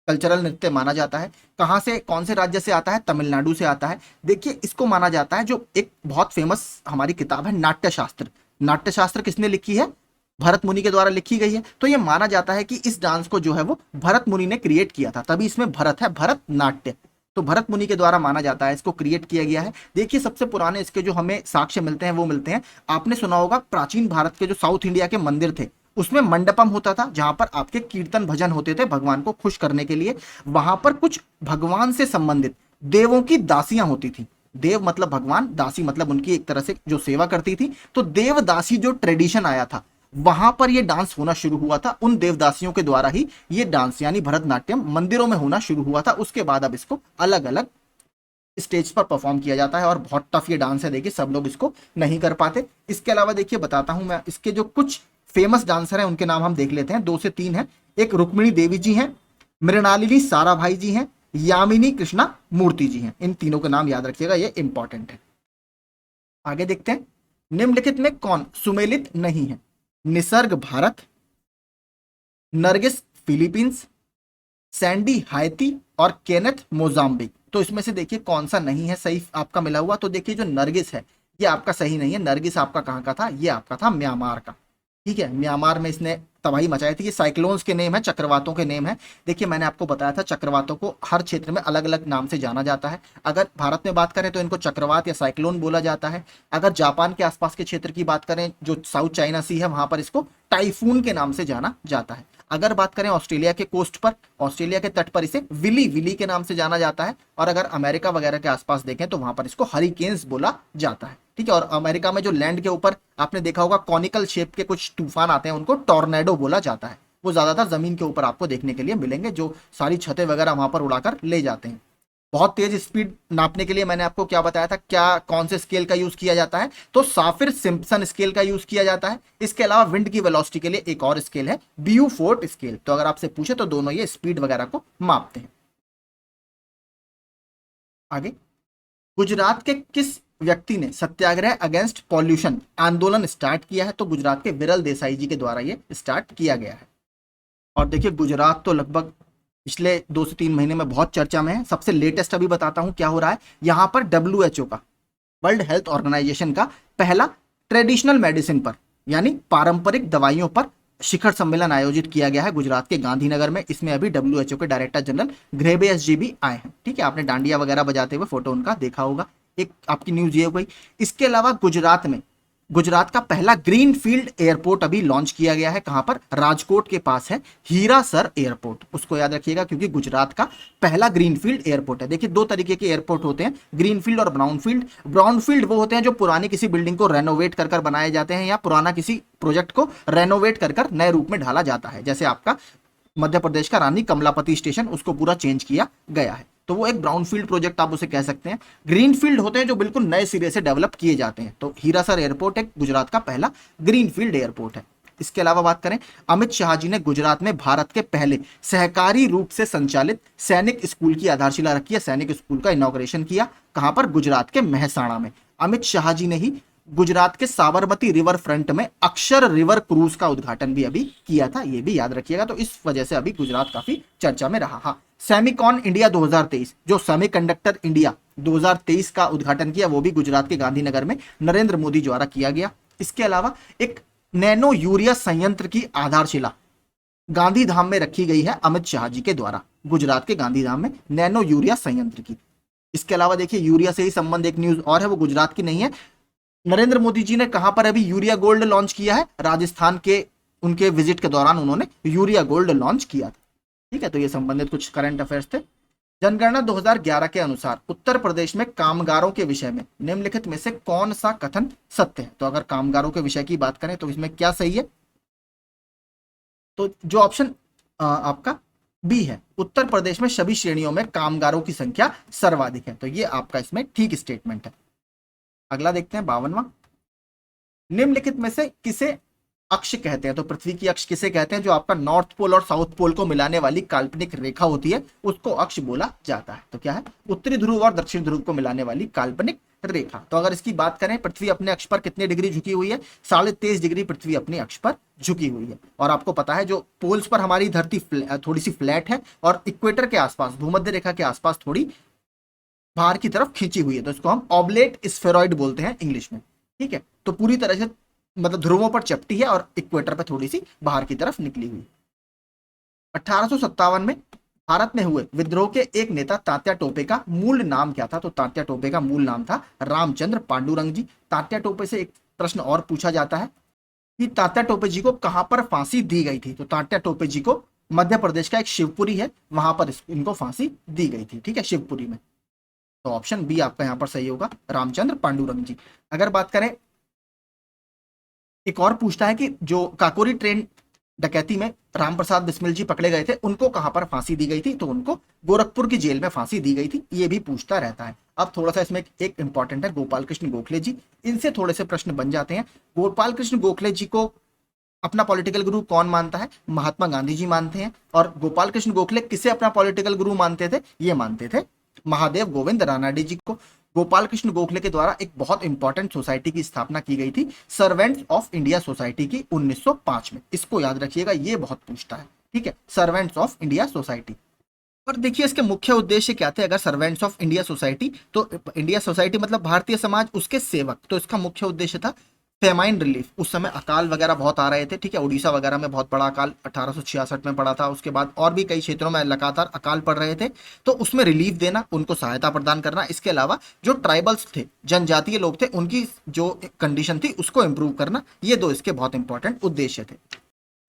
कल्चरल नृत्य माना जाता है। कहां से, कौन से राज्य से आता है? तमिलनाडु से आता है। देखिए इसको माना जाता है, जो एक बहुत फेमस हमारी किताब है नाट्यशास्त्र, नाट्यशास्त्र किसने लिखी है? भरत मुनि के द्वारा लिखी गई है। तो ये माना जाता है कि इस डांस को जो है वो भरत मुनि ने क्रिएट किया था, तभी इसमें भरत है, भरत नाट्य, तो भरत मुनि के द्वारा माना जाता है, इसको क्रिएट किया गया है। देखिए सबसे पुराने इसके जो हमें साक्ष्य मिलते हैं वो मिलते हैं, आपने सुना होगा प्राचीन भारत के जो साउथ इंडिया के मंदिर थे उसमें मंडपम होता था, जहां पर आपके कीर्तन भजन होते थे भगवान को खुश करने के लिए। वहां पर कुछ भगवान से संबंधित देवों की दासियां होती थी। देव मतलब भगवान, दासी मतलब उनकी एक तरह से जो सेवा करती थी। तो देवदासी जो ट्रेडिशन आया था, वहां पर यह डांस होना शुरू हुआ था। उन देवदासियों के द्वारा ही ये डांस यानी भरतनाट्यम मंदिरों में होना शुरू हुआ था। उसके बाद अब इसको अलग अलग स्टेज पर परफॉर्म किया जाता है, और बहुत टफ ये डांस है, देखिए सब लोग इसको नहीं कर पाते। इसके अलावा देखिए बताता हूं मैं, इसके जो कुछ फेमस डांसर हैं उनके नाम हम देख लेते हैं, 2 से 3 हैं। एक रुक्मिणी देवी जी हैं, मृणालिनी साराभाई जी हैं, यामिनी कृष्णा मूर्ति जी हैं। इन तीनों के नाम याद रखिएगा, ये इंपॉर्टेंट है। आगे देखते हैं, निम्नलिखित में कौन सुमेलित नहीं है? निसर्ग भारत, नरगिस फिलीपींस, सैंडी हाइती और केनेथ मोजाम्बिक। तो इसमें से देखिए कौन सा नहीं है सही आपका मिला हुआ। तो देखिए जो नरगिस है ये आपका सही नहीं है। नरगिस आपका कहाँ का था? ये आपका था म्यांमार का, ठीक है। म्यांमार में इसने तबाही मचाई थी। ये साइक्लोन्स के नेम है, चक्रवातों के नेम है। देखिए मैंने आपको बताया था चक्रवातों को हर क्षेत्र में अलग अलग नाम से जाना जाता है। अगर भारत में बात करें तो इनको चक्रवात या साइक्लोन बोला जाता है। अगर जापान के आसपास के क्षेत्र की बात करें, जो साउथ चाइना सी है, वहां पर इसको टाइफून के नाम से जाना जाता है। अगर बात करें ऑस्ट्रेलिया के कोस्ट पर, ऑस्ट्रेलिया के तट पर इसे विली विली के नाम से जाना जाता है। और अगर अमेरिका वगैरह के आसपास देखें तो वहां पर इसको हरिकेन्स बोला जाता है, ठीक है। और अमेरिका में जो लैंड के ऊपर आपने देखा होगा कॉनिकल शेप के कुछ तूफान आते हैं, उनको टॉर्नेडो बोला जाता है। वो ज्यादातर जमीन के ऊपर आपको देखने के लिए मिलेंगे, जो सारी छतें वगैरह वहां पर उड़ाकर ले जाते हैं। बहुत तेज स्पीड नापने के लिए मैंने आपको क्या बताया था, क्या कौन से स्केल का यूज किया जाता है? तो साफिर सिम्पसन स्केल का यूज किया जाता है। इसके अलावा विंड की वेलोसिटी के लिए एक और स्केल है, ब्यूफोर्ट स्केल। तो अगर आपसे पूछे तो दोनों ये स्पीड वगैरह को मापते हैं। आगे, गुजरात के किस व्यक्ति ने सत्याग्रह अगेंस्ट पॉल्यूशन आंदोलन स्टार्ट किया है? तो गुजरात के विरल देसाई जी के द्वारा ये स्टार्ट किया गया है। और देखिए गुजरात तो लगभग पिछले 2 से 3 महीने में बहुत चर्चा में है। सबसे लेटेस्ट अभी बताता हूं क्या हो रहा है। यहां पर WHO का वर्ल्ड हेल्थ ऑर्गेनाइजेशन का पहला ट्रेडिशनल मेडिसिन पर यानी पारंपरिक दवाइयों पर शिखर सम्मेलन आयोजित किया गया है गुजरात के गांधीनगर में। इसमें अभी डब्ल्यूएचओ के डायरेक्टर जनरल ग्रेबेयस जी भी आए हैं। ठीक है, आपने डांडिया वगैरह बजाते हुए फोटो उनका देखा होगा। एक आपकी न्यूज ये हो गई। इसके अलावा गुजरात का पहला ग्रीन फील्ड एयरपोर्ट अभी लॉन्च किया गया है। कहां पर? राजकोट के पास है हीरासर एयरपोर्ट। उसको याद रखिएगा क्योंकि गुजरात का पहला ग्रीन फील्ड एयरपोर्ट है। देखिए, दो तरीके के एयरपोर्ट होते हैं, ग्रीन फील्ड और ब्राउन फील्ड। ब्राउन फील्ड वो होते हैं जो पुरानी किसी बिल्डिंग को रेनोवेट कर बनाए जाते हैं या पुराना किसी प्रोजेक्ट को रेनोवेट कर नए रूप में ढाला जाता है। जैसे आपका मध्य प्रदेश का रानी कमलापति स्टेशन, उसको पूरा चेंज किया गया है, तो वो एक ब्राउन फील्ड प्रोजेक्ट आप उसे कह सकते हैं। ग्रीन फील्ड होते हैं जो बिल्कुल नए सिरे से डेवलप किए जाते हैं। तो हीरासर एयरपोर्ट एक गुजरात का पहला ग्रीन फील्ड एयरपोर्ट है। इसके अलावा बात करें, अमित शाह जी ने गुजरात में भारत के पहले सहकारी रूप से संचालित सैनिक स्कूल की आधारशिला रखी है। सैनिक स्कूल का इनॉग्रेशन किया। कहां पर? गुजरात के मेहसाणा में। अमित शाह जी ने ही गुजरात के साबरमती रिवर फ्रंट में अक्षर रिवर क्रूज का उद्घाटन भी अभी किया था, ये भी याद रखिएगा। तो इस वजह से अभी गुजरात काफी चर्चा में रहा। हाँ, सेमिकॉन इंडिया 2023, जो सेमीकंडक्टर इंडिया 2023 का उद्घाटन किया, वो भी गुजरात के गांधीनगर में नरेंद्र मोदी द्वारा किया गया। इसके अलावा एक नैनो यूरिया संयंत्र की आधारशिला गांधीधाम में रखी गई है अमित शाह जी के द्वारा, गुजरात के गांधीधाम में नैनो यूरिया संयंत्र की। इसके अलावा देखिए, यूरिया से ही संबंध एक न्यूज और है, वो गुजरात की नहीं है। नरेंद्र मोदी जी ने कहां पर अभी यूरिया गोल्ड लॉन्च किया है? राजस्थान के उनके विजिट के दौरान उन्होंने यूरिया गोल्ड लॉन्च किया था। ठीक है, तो ये संबंधित कुछ करंट अफेयर्स थे। जनगणना 2011 के अनुसार उत्तर प्रदेश में कामगारों के विषय में निम्नलिखित में से कौन सा कथन सत्य है? तो अगर कामगारों के विषय की बात करें तो इसमें क्या सही है? तो जो ऑप्शन आपका बी है, उत्तर प्रदेश में सभी श्रेणियों में कामगारों की संख्या सर्वाधिक है। तो ये आपका इसमें ठीक स्टेटमेंट है। अगला देखते हैं 52वां। निम्नलिखित में से किसे अक्ष कहते हैं? तो पृथ्वी की अक्ष किसे कहते हैं? जो आपका नॉर्थ पोल और साउथ पोल को मिलाने वाली काल्पनिक रेखा होती है, उसको अक्ष बोला जाता है। तो क्या है? उत्तरी ध्रुव और दक्षिण ध्रुव को मिलाने वाली काल्पनिक रेखा। तो अगर इसकी बात करें, पृथ्वी अपने अक्ष पर कितने डिग्री झुकी हुई है? 23.5 डिग्री पृथ्वी अपने अक्ष पर झुकी हुई है। और आपको पता है, जो पोल्स पर हमारी धरती थोड़ी सी फ्लैट है और इक्वेटर के आसपास, भूमध्य रेखा के आसपास थोड़ी बाहर की तरफ खींची हुई है, तो इसको हम ऑब्लेट स्फेरॉइड बोलते हैं इंग्लिश में। ठीक है, तो पूरी तरह से मतलब ध्रुवों पर चपटी है और इक्वेटर पर थोड़ी सी बाहर की तरफ निकली हुई। 1857 में भारत में हुए विद्रोह के एक नेता तात्या टोपे का मूल नाम क्या था? तो तात्या टोपे का मूल नाम था रामचंद्र पांडुरंग जी। तात्या टोपे से एक प्रश्न और पूछा जाता है कि तात्या टोपे जी को कहां पर फांसी दी गई थी? तो तात्या टोपे जी को मध्य प्रदेश का एक शिवपुरी है, वहां पर इनको फांसी दी गई थी। ठीक है, शिवपुरी में। तो ऑप्शन बी आपका यहां पर सही होगा, रामचंद्र पांडुरंग जी। अगर बात करें, एक और पूछता है कि जो काकोरी ट्रेन डकैती में राम प्रसाद बिस्मिल जी पकड़े गए थे, उनको कहां पर फांसी दी गई थी? तो उनको गोरखपुर की जेल में फांसी दी गई थी। ये भी पूछता रहता है। अब थोड़ा सा इसमें एक इंपॉर्टेंट है, गोपाल कृष्ण गोखले जी। इनसे थोड़े से प्रश्न बन जाते हैं। गोपाल कृष्ण गोखले जी को अपना पॉलिटिकल गुरु कौन मानता है? महात्मा गांधी जी मानते हैं। और गोपाल कृष्ण गोखले किसे अपना पॉलिटिकल गुरु मानते थे? ये मानते थे महादेव गोविंद रानाडे जी को। गोपाल कृष्ण गोखले के द्वारा एक बहुत इंपॉर्टेंट सोसाइटी की स्थापना की गई थी, सर्वेंट्स ऑफ इंडिया सोसाइटी की, 1905 में। इसको याद रखिएगा, ये बहुत पूछता है। ठीक है, सर्वेंट्स ऑफ इंडिया सोसाइटी। और देखिए, इसके मुख्य उद्देश्य क्या थे? अगर सर्वेंट्स ऑफ इंडिया सोसाइटी, तो इंडिया सोसाइटी मतलब भारतीय समाज, उसके सेवक। तो इसका मुख्य उद्देश्य था फेमाइन रिलीफ। उस समय अकाल वगैरह बहुत आ रहे थे। ठीक है, उड़ीसा वगैरह में बहुत बड़ा अकाल 1866 में पड़ा था। उसके बाद और भी कई क्षेत्रों में लगातार अकाल पड़ रहे थे, तो उसमें रिलीफ देना, उनको सहायता प्रदान करना। इसके अलावा जो ट्राइबल्स थे, जनजातीय लोग थे, उनकी जो कंडीशन थी उसको इंप्रूव करना, ये दो इसके बहुत इंपॉर्टेंट उद्देश्य थे।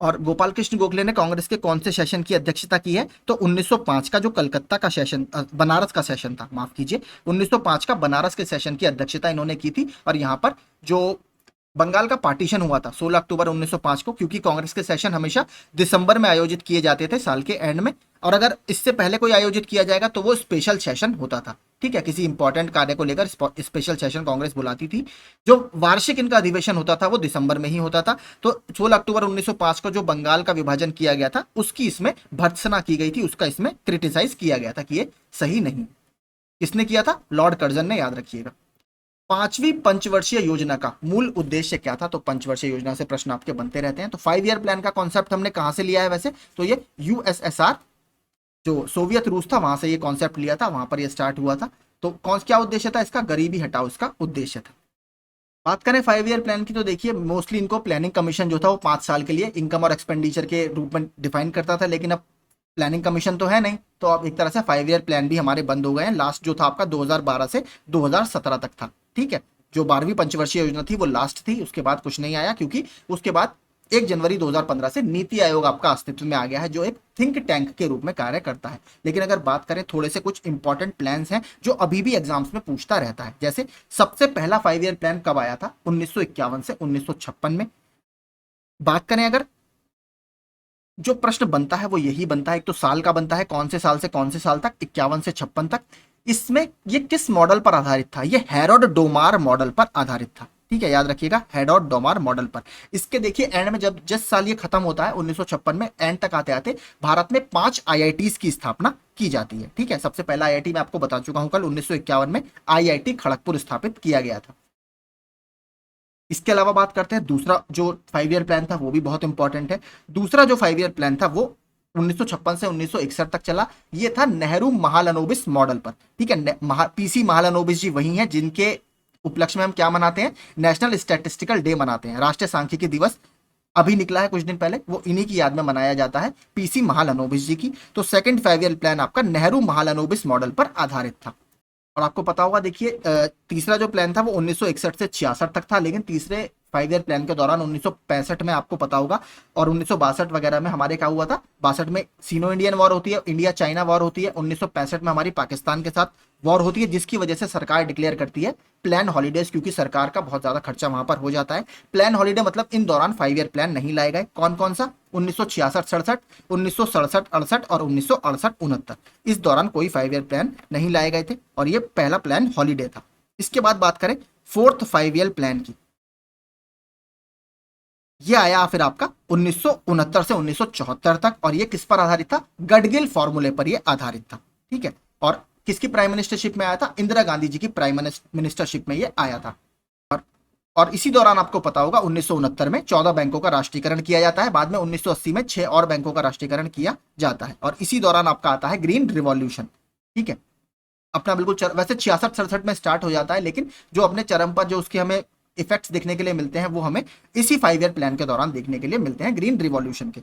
और गोपाल कृष्ण गोखले ने कांग्रेस के कौन से सेशन की अध्यक्षता की है? तो 1905 का जो कलकत्ता का सेशन, बनारस का सेशन था, माफ कीजिए, 1905 का बनारस के सेशन की अध्यक्षता इन्होंने की थी। और यहाँ पर जो बंगाल का पार्टीशन हुआ था 16 अक्टूबर 1905 को, क्योंकि कांग्रेस के सेशन हमेशा दिसंबर में आयोजित किए जाते थे, साल के एंड में। और अगर इससे पहले कोई आयोजित किया जाएगा तो वो स्पेशल सेशन होता था। ठीक है, किसी इंपॉर्टेंट कार्य को लेकर स्पेशल सेशन कांग्रेस बुलाती थी। जो वार्षिक इनका अधिवेशन होता था वो दिसंबर में ही होता था। तो 16 अक्टूबर 1905 को जो बंगाल का विभाजन किया गया था, उसकी इसमें भर्त्सना की गई थी, उसका इसमें क्रिटिसाइज किया गया था कि ये सही नहीं। किसने किया था? लॉर्ड कर्जन ने, याद रखिएगा। 5वीं पंचवर्षीय योजना का मूल उद्देश्य क्या था? तो पंचवर्षीय योजना से प्रश्न आपके बनते रहते हैं। तो 5 ईयर प्लान का कॉन्सेप्ट हमने कहां से लिया है? वैसे तो ये यूएसएसआर, जो सोवियत रूस था, वहां से ये कॉन्सेप्ट लिया था, वहां पर ये स्टार्ट हुआ था। तो कौन क्या उद्देश्य था इसका? गरीबी हटाओ इसका उद्देश्य था। बात करें 5 ईयर प्लान की तो देखिए मोस्टली इनको प्लानिंग कमीशन जो था वो 5 साल के लिए इनकम और एक्सपेंडिचर के रूप में डिफाइन करता था, लेकिन अब प्लानिंग कमीशन तो है नहीं, तो अब एक तरह से 5 ईयर प्लान भी हमारे बंद हो गए हैं। लास्ट जो था आपका 2012 से 2017 तक था, ठीक है। जो 12वीं पंचवर्षीय योजना थी वो लास्ट थी, उसके बाद कुछ नहीं आया, क्योंकि उसके बाद 1 जनवरी 2015 से नीति आयोग आपका अस्तित्व में आ गया है, जो एक थिंक टैंक के रूप में कार्य करता है। लेकिन अगर बात करें थोड़े से कुछ इंपॉर्टेंट प्लान्स हैं जो अभी भी एग्जाम्स में पूछता रहता है, जैसे सबसे पहला 5 ईयर प्लान कब आया था? 1951 से 1956 में। बात करें अगर, जो प्रश्न बनता है वो यही बनता है, एक तो साल का बनता है, कौन से साल से कौन से साल तक, 51 से 56 तक। इसमें ये किस मॉडल पर आधारित था? ये हेरोड डोमार मॉडल पर आधारित था, ठीक है, याद रखिएगा, हेरोड डोमार मॉडल पर। इसके देखिए एंड में जब जिस साल ये खत्म होता है 1956 में, एंड तक आते आते भारत में 5 आईआईटीज की स्थापना की जाती है, ठीक है। सबसे पहला आईआईटी मैं आपको बता चुका हूं कल, 1951 में आईआईटी खड़गपुर स्थापित किया गया था। इसके अलावा बात करते हैं दूसरा जो 5 ईयर प्लान था, वो भी बहुत इंपॉर्टेंट है। दूसरा जो 5 ईयर प्लान था वो 1956 से 1961 तक चला। ये था नेहरू महालनोबिस मॉडल पर, ठीक है। पीसी महालनोबिस जी वही हैं जिनके उपलक्ष्य में हम क्या मनाते हैं? नेशनल स्टैटिस्टिकल डे मनाते हैं, राष्ट्रीय सांख्यिकी दिवस अभी निकला है कुछ दिन पहले, वो इन्हीं की याद में मनाया जाता है, पीसी महालनोबिस जी की। तो सेकंड 5 ईयर प्लान आपका नेहरू महालनोबिस मॉडल पर आधारित था। और आपको पता होगा देखिए तीसरा जो प्लान था वो 1961 से 66 तक था, लेकिन तीसरे 5 ईयर प्लान के दौरान 1965 में आपको पता होगा और 1962 वगैरह में हमारे क्या हुआ था? 62 में सीनो इंडियन वॉर होती है, इंडिया चाइना वॉर होती है, 1965 में हमारी पाकिस्तान के साथ वॉर होती है, जिसकी वजह से सरकार डिक्लेयर करती है प्लान हॉलीडेज, क्योंकि सरकार का बहुत ज्यादा खर्चा वहां पर हो जाता है। प्लान हॉलीडे मतलब इन दौरान 5 ईयर प्लान नहीं लाए गए। कौन कौन सा? 1966-67, 1967-68 और 1968-69, इस दौरान कोई 5 ईयर प्लान नहीं लाए गए थे, और ये पहला प्लान हॉलीडे था। इसके बाद बात करें फोर्थ 5 ईयर प्लान की, ये आया फिर आपका 1969 से 1974 तक, और ये किस पर आधारित था? गडगिल फॉर्मूले पर ये आधारित था, ठीक है। और किसकी प्राइम मिनिस्टरशिप में आया था? इंदिरा गांधी जी की प्राइम मिनिस्टरशिप में ये आया था। और इसी दौरान आपको पता होगा 1969 में 14 बैंकों का राष्ट्रीयकरण किया जाता है, बाद में 1980 में 6 और बैंकों का राष्ट्रीयकरण किया जाता है, और इसी दौरान आपका आता है ग्रीन रिवॉल्यूशन, ठीक है। अपना बिल्कुल वैसे 66-67 में स्टार्ट हो जाता है, लेकिन जो अपने चरम पर जो उसके हमें इफेक्ट्स देखने के लिए मिलते हैं वो हमें इसी 5 ईयर प्लान के दौरान देखने के लिए मिलते हैं, ग्रीन रिवॉल्यूशन के,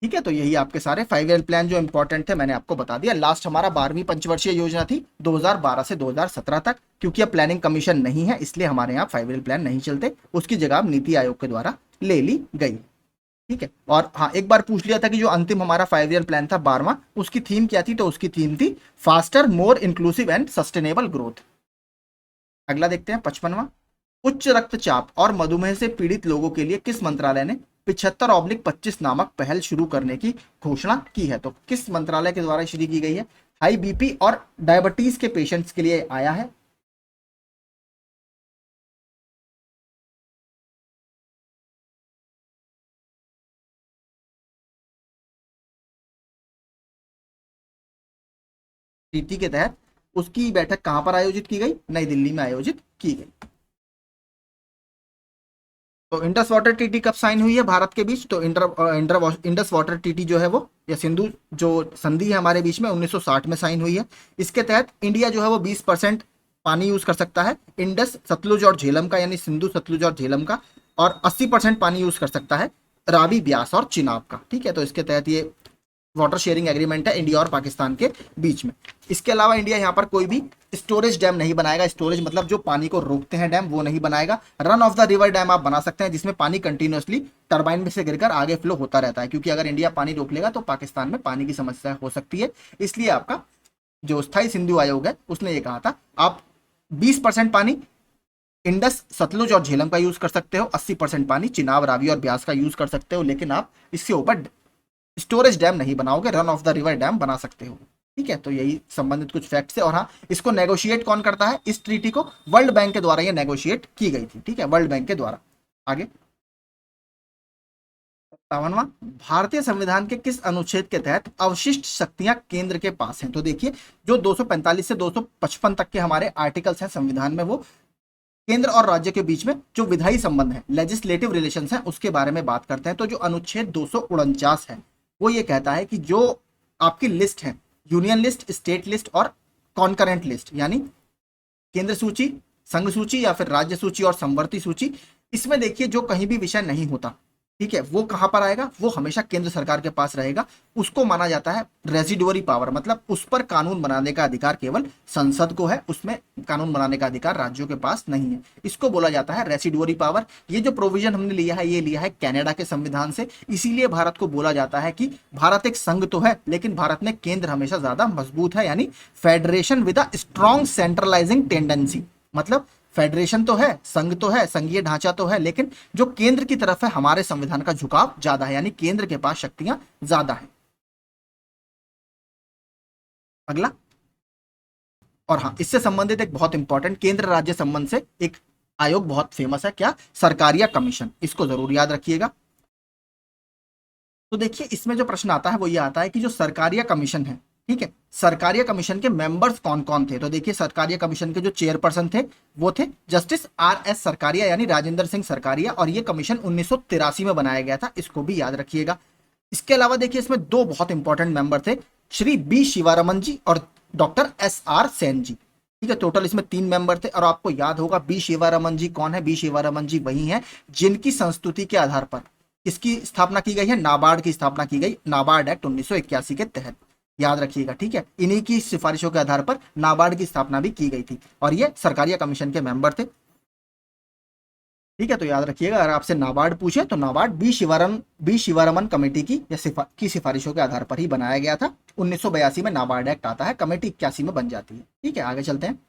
ठीक है। तो यही आपके सारे 5 ईयर प्लान जो इंपॉर्टेंट थे मैंने आपको बता दिया। लास्ट हमारा 12वीं पंचवर्षीय योजना थी 2012 से 2017 तक, क्योंकि अब प्लानिंग कमीशन नहीं है इसलिए हमारे यहाँ 5 ईयर प्लान नहीं चलते, उसकी जगह अब नीति आयोग के द्वारा ले ली गई, ठीक है। और हाँ, एक बार पूछ लिया था कि जो अंतिम हमारा 5 ईयर प्लान था 12वां, उसकी थीम क्या थी? तो उसकी थीम थी faster, more inclusive and sustainable growth. अगला देखते हैं 55वां, उच्च रक्तचाप और मधुमेह से पीड़ित लोगों के लिए किस मंत्रालय ने 75/25 नामक पहल शुरू करने की घोषणा की है? तो किस मंत्रालय के द्वारा शुरू की गई है? हाई बीपी और डायबिटीज के पेशेंट्स के लिए आया है। नीति के तहत उसकी बैठक कहां पर आयोजित की गई? नई दिल्ली में आयोजित की गई। तो इंडस वाटर ट्रीटी कब साइन हुई है भारत के बीच? तो इंडस वाटर ट्रीटी जो है वो, या सिंधु जो संधि है हमारे बीच में, 1960 में साइन हुई है। इसके तहत इंडिया जो है वो 20% पानी यूज कर सकता है इंडस, सतलुज और झेलम का, यानी सिंधु, सतलुज और झेलम का, और 80% पानी यूज कर सकता है रावी, ब्यास और चिनाब का, ठीक है। तो इसके तहत ये वाटर शेयरिंग एग्रीमेंट है इंडिया और पाकिस्तान के बीच में। इसके अलावा इंडिया यहाँ पर कोई भी स्टोरेज डैम नहीं बनाएगा। स्टोरेज मतलब जो पानी को रोकते हैं डैम, वो नहीं बनाएगा। Run of the river dam आप बना सकते हैं, जिसमें पानी कंटिन्यूअसली टरबाइन में से गिरकर आगे फ्लो होता रहता है, क्योंकि अगर इंडिया पानी रोक लेगा तो पाकिस्तान में पानी की समस्या हो सकती है। इसलिए आपका जो स्थायी सिंधु आयोग है उसने ये कहा था आप 20% पानी इंडस, सतलुज और झेलम का यूज कर सकते हो, 80% पानी चिनाब, रावी और ब्यास का यूज कर सकते हो, लेकिन आप इसके ऊपर स्टोरेज डैम नहीं बनाओगे, run of the river dam बना सकते हो, ठीक है। तो यही संबंधित कुछ फैक्ट्स है। और हाँ, इसको नेगोशिएट कौन करता है? इस ट्रीटी को वर्ल्ड बैंक के द्वारा ये नेगोशिएट की गई थी, ठीक है, वर्ल्ड बैंक के द्वारा। आगे 57वां, भारतीय संविधान के किस अनुच्छेद के तहत अवशिष्ट शक्तियां केंद्र के पास हैं? तो देखिए जो 245 से 255 तक के हमारे आर्टिकल्स हैं संविधान में, वो केंद्र और राज्य के बीच में जो विधायी संबंध है, लेजिस्लेटिव रिलेशंस हैं, उसके बारे में बात करते हैं। तो जो अनुच्छेद 249 है वो ये कहता है कि जो आपकी लिस्ट है, यूनियन लिस्ट, स्टेट लिस्ट और कॉन्करेंट लिस्ट, यानी केंद्र सूची, संघ सूची या फिर राज्य सूची और समवर्ती सूची। इसमें देखिए जो कहीं भी विषय नहीं होता, ठीक है, वो कहां पर आएगा, वो हमेशा केंद्र सरकार के पास रहेगा। उसको माना जाता है रेसिडुअरी पावर, मतलब उस पर कानून बनाने का अधिकार केवल संसद को है, उसमें कानून बनाने का अधिकार राज्यों के पास नहीं है। इसको बोला जाता है रेसिडुअरी पावर। ये जो प्रोविजन हमने लिया है, ये लिया है कनाडा के संविधान से। इसीलिए भारत को बोला जाता है कि भारत एक संघ तो है, लेकिन भारत में केंद्र हमेशा ज्यादा मजबूत है, यानी federation with a strong centralising tendency. मतलब फेडरेशन तो है, संघ तो है, संघीय ढांचा तो है, लेकिन जो केंद्र की तरफ है हमारे संविधान का झुकाव ज्यादा है, यानी केंद्र के पास शक्तियां ज्यादा है। अगला, और हाँ, इससे संबंधित एक बहुत इंपॉर्टेंट केंद्र राज्य संबंध से एक आयोग बहुत फेमस है, क्या, सरकारिया कमीशन। इसको जरूर याद रखिएगा। तो देखिए इसमें जो प्रश्न आता है वो ये आता है कि जो सरकारिया कमीशन है, ठीक है, सरकारिया कमीशन के मेंबर्स कौन कौन थे। तो देखिए सरकारिया कमीशन के जो चेयरपर्सन थे वो थे जस्टिस RS सरकारिया, यानी राजेंद्र सिंह सरकारिया, और ये कमीशन 1983 में बनाया गया था, इसको भी याद रखिएगा। इसके अलावा देखिए इसमें दो बहुत इंपॉर्टेंट मेंबर थे, श्री बी शिवारमन जी और डॉक्टर SR सेन जी। ठीक है, टोटल इसमें 3 मेंबर थे। और आपको याद होगा बी शिवारमन जी कौन है, बी शिवारमन जी वही है जिनकी संस्तुति के आधार पर इसकी स्थापना की गई है, नाबार्ड की स्थापना की गई, नाबार्ड एक्ट 1981 के तहत, याद रखिएगा। ठीक है, इन्हीं की सिफारिशों के आधार पर नाबार्ड की स्थापना भी की गई थी और ये सरकारिया कमीशन के मेंबर थे। ठीक है, तो याद रखिएगा अगर आपसे नाबार्ड पूछे तो नाबार्ड बी शिवारमन कमेटी की सिफारिशों के आधार पर ही बनाया गया था। 1982 में नाबार्ड एक्ट आता है, कमेटी 81 में बन जाती है। ठीक है, आगे चलते हैं।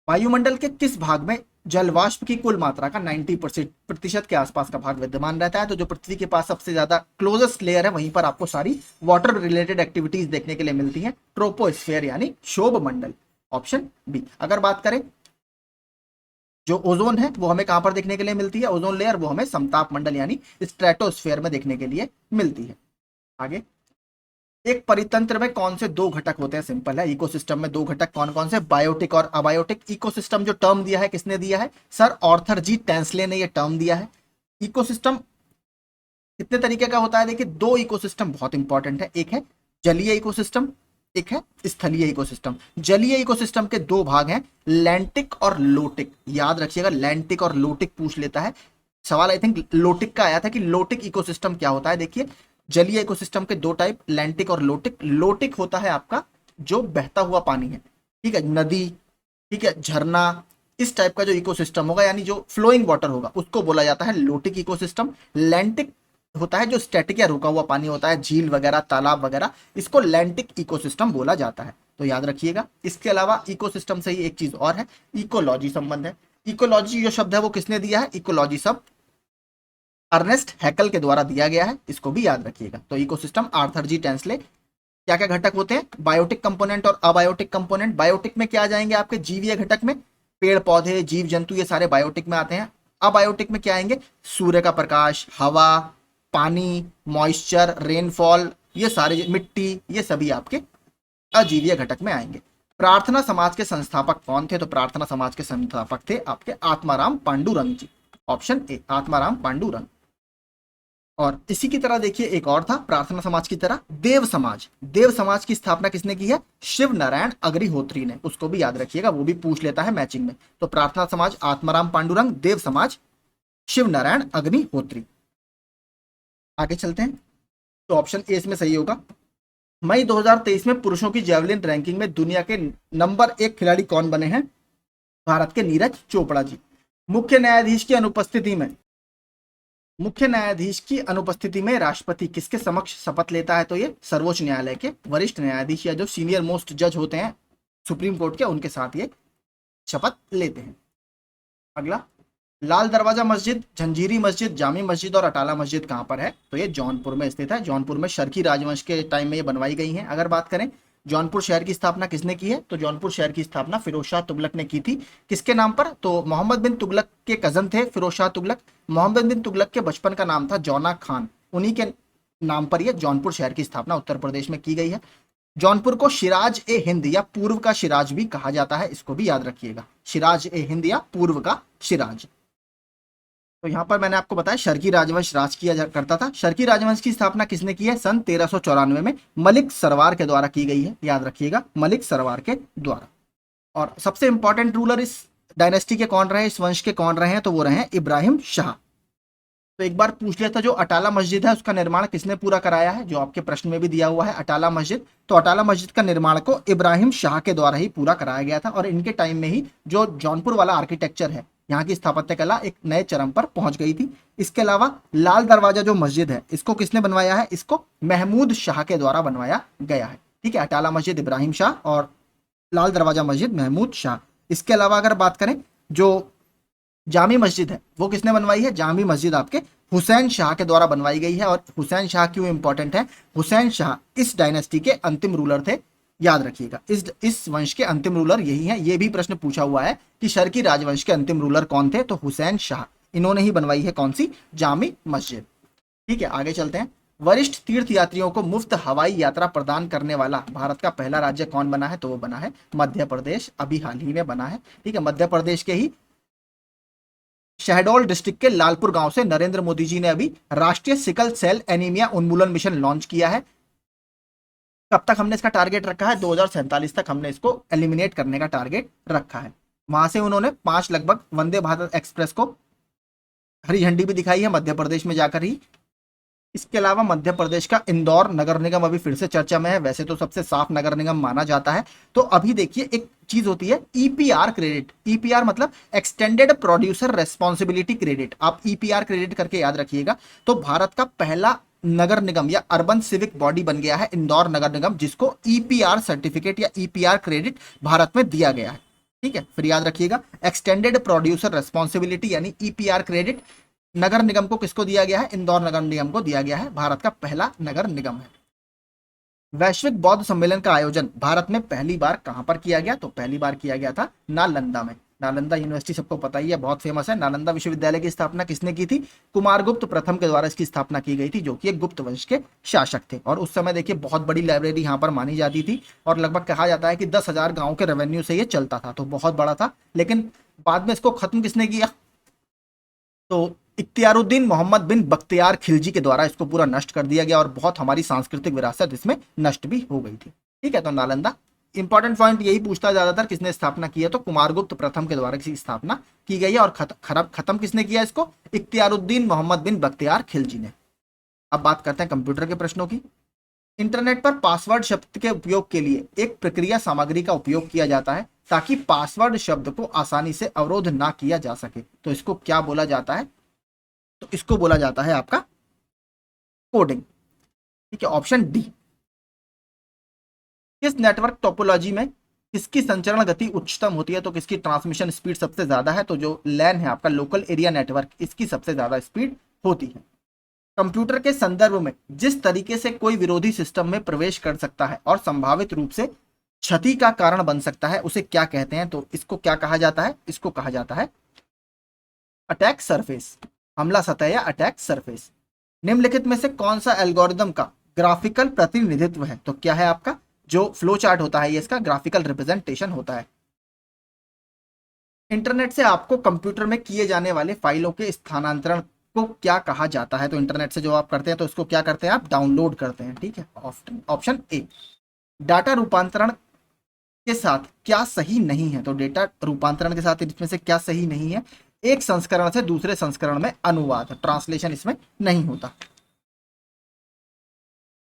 वायुमंडल के किस भाग में जल वाष्प की कुल मात्रा का 90% के आसपास का भाग विद्यमान रहता है। तो जो पृथ्वी के पास सबसे ज्यादा क्लोजेस्ट लेयर है वहीं पर आपको सारी वाटर रिलेटेड एक्टिविटीज देखने के लिए मिलती हैं, ट्रोपोस्फेयर यानी शोभ मंडल, ऑप्शन बी। अगर बात करें जो ओजोन है वो हमें कहां पर देखने के लिए मिलती है, ओजोन लेयर, वो हमें समताप मंडल यानी स्ट्रेटोस्फेयर में देखने के लिए मिलती है। आगे, एक परितंत्र में कौन से 2 घटक होते हैं, सिंपल है, इकोसिस्टम में 2 घटक कौन कौन से, बायोटिक और अबायोटिक। इकोसिस्टम जो टर्म दिया है किसने दिया है, सर ऑर्थर जी टेंसले ने ये टर्म दिया है। इकोसिस्टम कितने तरीके का होता है, देखिए 2 इकोसिस्टम बहुत इंपॉर्टेंट है, एक है जलीय इकोसिस्टम, एक है स्थलीय इकोसिस्टम। जलीय इकोसिस्टम के 2 भाग हैं, लैंटिक और लोटिक, याद रखिएगा, लैंटिक और लोटिक पूछ लेता है सवाल। आई थिंक लोटिक का आया था कि लोटिक इकोसिस्टम क्या होता है। देखिए जलीय इकोसिस्टम के 2 टाइप, लैंटिक और लोटिक। लोटिक होता है आपका जो बहता हुआ पानी है, ठीक है, नदी, ठीक है, झरना, इस टाइप का जो इकोसिस्टम होगा यानी जो फ्लोइंग वाटर होगा उसको बोला जाता है लोटिक इकोसिस्टम। लैंटिक होता है जो स्टैटिक या रुका हुआ पानी होता है, झील वगैरह, तालाब वगैरह, इसको लैंटिक इकोसिस्टम बोला जाता है, तो याद रखिएगा। इसके अलावा इकोसिस्टम से ही एक चीज और है, इकोलॉजी संबंध है। इकोलॉजी जो शब्द है वो किसने दिया है, इकोलॉजी शब्द अर्नेस्ट हैकल के द्वारा दिया गया है, इसको भी याद रखिएगा। तो इकोसिस्टम आर्थर जी टेंसले। क्या क्या घटक होते हैं, बायोटिक कंपोनेंट और अबायोटिक कंपोनेंट। बायोटिक में क्या आ जाएंगे आपके, जीवीय घटक में पेड़ पौधे, जीव जंतु, ये सारे बायोटिक में आते हैं। अबायोटिक में क्या आएंगे, सूर्य का प्रकाश, हवा, पानी, मॉइस्चर, रेनफॉल, ये सारे, मिट्टी, ये सभी आपके अजीवीय घटक में आएंगे। प्रार्थना समाज के संस्थापक कौन थे, तो प्रार्थना समाज के संस्थापक थे आपके आत्माराम पांडुरंग जी, ऑप्शन ए, आत्माराम पांडुरंग। और इसी की तरह देखिए एक और था प्रार्थना समाज की तरह, देव समाज। देव समाज की स्थापना किसने की है, शिव नारायण अग्निहोत्री ने, उसको भी याद रखिएगा, वो भी पूछ लेता है मैचिंग में। तो प्रार्थना समाज आत्माराम पांडुरंग, देव समाज शिव नारायण अग्निहोत्री। आगे चलते हैं, तो ऑप्शन ए इसमें सही होगा। मई 2023 में पुरुषों की जेवलिन रैंकिंग में दुनिया के नंबर 1 खिलाड़ी कौन बने हैं, भारत के नीरज चोपड़ा जी। मुख्य न्यायाधीश की अनुपस्थिति में, मुख्य न्यायाधीश की अनुपस्थिति में राष्ट्रपति किसके समक्ष शपथ लेता है, तो ये सर्वोच्च न्यायालय के वरिष्ठ न्यायाधीश या जो सीनियर मोस्ट जज होते हैं सुप्रीम कोर्ट के, उनके साथ ये शपथ लेते हैं। अगला, लाल दरवाजा मस्जिद, जंजीरी मस्जिद, जामी मस्जिद और अटाला मस्जिद कहां पर है, तो ये जौनपुर में स्थित है। जौनपुर में शर्की राजवंश के टाइम में ये बनवाई गई हैं। अगर बात करें जौनपुर शहर की स्थापना किसने की है, तो जौनपुर शहर की स्थापना फिरोज शाह तुगलक ने की थी। किसके नाम पर, तो मोहम्मद बिन तुगलक के कजन थे फिरोज शाह तुगलक। मोहम्मद बिन तुगलक के बचपन का नाम था जौना खान, उन्हीं के नाम पर यह जौनपुर शहर की स्थापना उत्तर प्रदेश में की गई है। जौनपुर को शिराज ए हिंद या पूर्व का शिराज भी कहा जाता है, इसको भी याद रखिएगा, शिराज ए हिंद या पूर्व का शिराज। तो यहाँ पर मैंने आपको बताया शर्की राजवंश राज किया करता था। शर्की राजवंश की स्थापना किसने की है? सन 1394 में मलिक सरवार के द्वारा की गई है, याद रखिएगा, मलिक सरवार के द्वारा। और सबसे इंपॉर्टेंट रूलर इस डायनेस्टी के कौन रहे, इस वंश के कौन रहे हैं? तो वो रहे हैं इब्राहिम शाह। तो एक बार पूछ लिया था, जो अटाला मस्जिद है उसका निर्माण किसने पूरा कराया है? जो आपके प्रश्न में भी दिया हुआ है अटाला मस्जिद। तो अटाला मस्जिद का निर्माण को इब्राहिम शाह के द्वारा ही पूरा कराया गया था, और इनके टाइम में ही जो जौनपुर वाला आर्किटेक्चर है, यहाँ की स्थापत्य कला एक नए चरम पर पहुंच गई थी। इसके अलावा लाल दरवाजा जो मस्जिद है, इसको किसने बनवाया है? इसको महमूद शाह के द्वारा बनवाया गया है। ठीक है, अटाला मस्जिद इब्राहिम शाह और लाल दरवाजा मस्जिद महमूद शाह। इसके अलावा अगर बात करें, जो जामी मस्जिद है वो किसने बनवाई है? जामी मस्जिद आपके हुसैन शाह के द्वारा बनवाई गई है। और हुसैन शाह क्यों इंपॉर्टेंट है? हुसैन शाह इस डायनेस्टी के अंतिम रूलर थे, याद रखिएगा, इस वंश के अंतिम रूलर यही हैं। ये भी प्रश्न पूछा हुआ है कि शर्की राजवंश के अंतिम रूलर कौन थे? तो हुसैन शाह, इन्होंने ही बनवाई है कौन सी? जामी मस्जिद। ठीक है, आगे चलते हैं। वरिष्ठ तीर्थ यात्रियों को मुफ्त हवाई यात्रा प्रदान करने वाला भारत का पहला राज्य कौन बना है? तो वो बना है मध्य प्रदेश, अभी हाल ही में बना है। ठीक है, मध्य प्रदेश के ही शहडोल डिस्ट्रिक्ट के लालपुर गांव से नरेंद्र मोदी जी ने अभी राष्ट्रीय सिकल सेल एनीमिया उन्मूलन मिशन लॉन्च किया है। कब तक हमने इसका टारगेट रखा है? 2047 तक हमने इसको एलिमिनेट करने का टारगेट रखा है। वहां से उन्होंने 5 लगभग वंदे भारत एक्सप्रेस को हरी झंडी भी दिखाई है मध्य प्रदेश में जाकर ही। इसके अलावा मध्य प्रदेश का इंदौर नगर निगम अभी फिर से चर्चा में है। वैसे तो सबसे साफ नगर निगम माना जाता है। तो अभी देखिए, एक चीज होती है ईपीआर क्रेडिट। ईपीआर मतलब एक्सटेंडेड प्रोड्यूसर रेस्पॉन्सिबिलिटी क्रेडिट। आप ईपीआर क्रेडिट करके याद रखिएगा। तो भारत का पहला नगर निगम या अर्बन सिविक बॉडी बन गया है इंदौर नगर निगम, जिसको ईपीआर सर्टिफिकेट या ईपीआर क्रेडिट भारत में दिया गया है। ठीक है, फिर याद रखिएगा, एक्सटेंडेड प्रोड्यूसर रेस्पॉन्सिबिलिटी यानी ईपीआर क्रेडिट नगर निगम को किसको दिया गया है? इंदौर नगर निगम को दिया गया है। भारत का पहला नगर निगम है। वैश्विक बौद्ध सम्मेलन का आयोजन भारत में पहली बार कहां पर किया गया? तो पहली बार किया गया था नालंदा में। नालंदा यूनिवर्सिटी सबको पता ही है, बहुत फेमस है। नालंदा विश्वविद्यालय की स्थापना किसने की थी? कुमारगुप्त प्रथम के द्वारा इसकी स्थापना की गई थी, जो कि एक गुप्त वंश के शासक थे। और उस समय देखिए, बहुत बड़ी लाइब्रेरी यहाँ पर मानी जाती थी, और लगभग कहा जाता है कि 10,000 गाँव के रेवेन्यू से ये चलता था, तो बहुत बड़ा था। लेकिन बाद में इसको खत्म किसने किया? तो इख्तियारुद्दीन मोहम्मद बिन बख्तियार खिलजी के द्वारा इसको पूरा नष्ट कर दिया गया, और बहुत हमारी सांस्कृतिक विरासत इसमें नष्ट भी हो गई थी। ठीक है, तो नालंदा इंपॉर्टेंट पॉइंट यही पूछता है ज्यादातर, किसने स्थापना की है? तो कुमारगुप्त प्रथम के द्वारा इसकी स्थापना की गई है। और खत्म किसने किया इसको? इख्तियारुद्दीन मोहम्मद बिन बख्तियार खिलजी ने। अब बात करते हैं कंप्यूटर के प्रश्नों की। इंटरनेट पर पासवर्ड शब्द के उपयोग के लिए एक प्रक्रिया सामग्री का उपयोग किया जाता है, ताकि पासवर्ड शब्द को आसानी से अवरोध ना किया जा सके। तो इसको क्या बोला जाता है? तो इसको बोला जाता है आपका कोडिंग। ठीक है, ऑप्शन डी। किस नेटवर्क टोपोलॉजी में किसकी संचरण गति उच्चतम होती है? तो किसकी ट्रांसमिशन स्पीड सबसे ज्यादा है? तो जो लैन है आपका, लोकल एरिया नेटवर्क, इसकी सबसे ज्यादा स्पीड होती है। कंप्यूटर के संदर्भ में जिस तरीके से कोई विरोधी सिस्टम में प्रवेश कर सकता है और संभावित रूप से क्षति का कारण बन सकता है, उसे क्या कहते हैं? तो इसको क्या कहा जाता है? इसको कहा जाता है अटैक सरफेस, हमला सतह या अटैक सरफेस। निम्नलिखित में से कौन सा एल्गोरिदम का ग्राफिकल प्रतिनिधित्व है? तो क्या है आपका जो फ्लो चार्ट होता है, ये इसका ग्राफिकल रिप्रेजेंटेशन होता है। इंटरनेट से आपको कंप्यूटर में किए जाने वाले फाइलों के स्थानांतरण को क्या कहा जाता है? तो इंटरनेट से जो आप करते हैं, तो इसको क्या करते हैं? आप डाउनलोड करते हैं। ठीक है, ऑप्शन ए। डाटा रूपांतरण के साथ क्या सही नहीं है? तो डेटा रूपांतरण के साथ इसमें से क्या सही नहीं है? एक संस्करण से दूसरे संस्करण में अनुवाद, ट्रांसलेशन इसमें नहीं होता।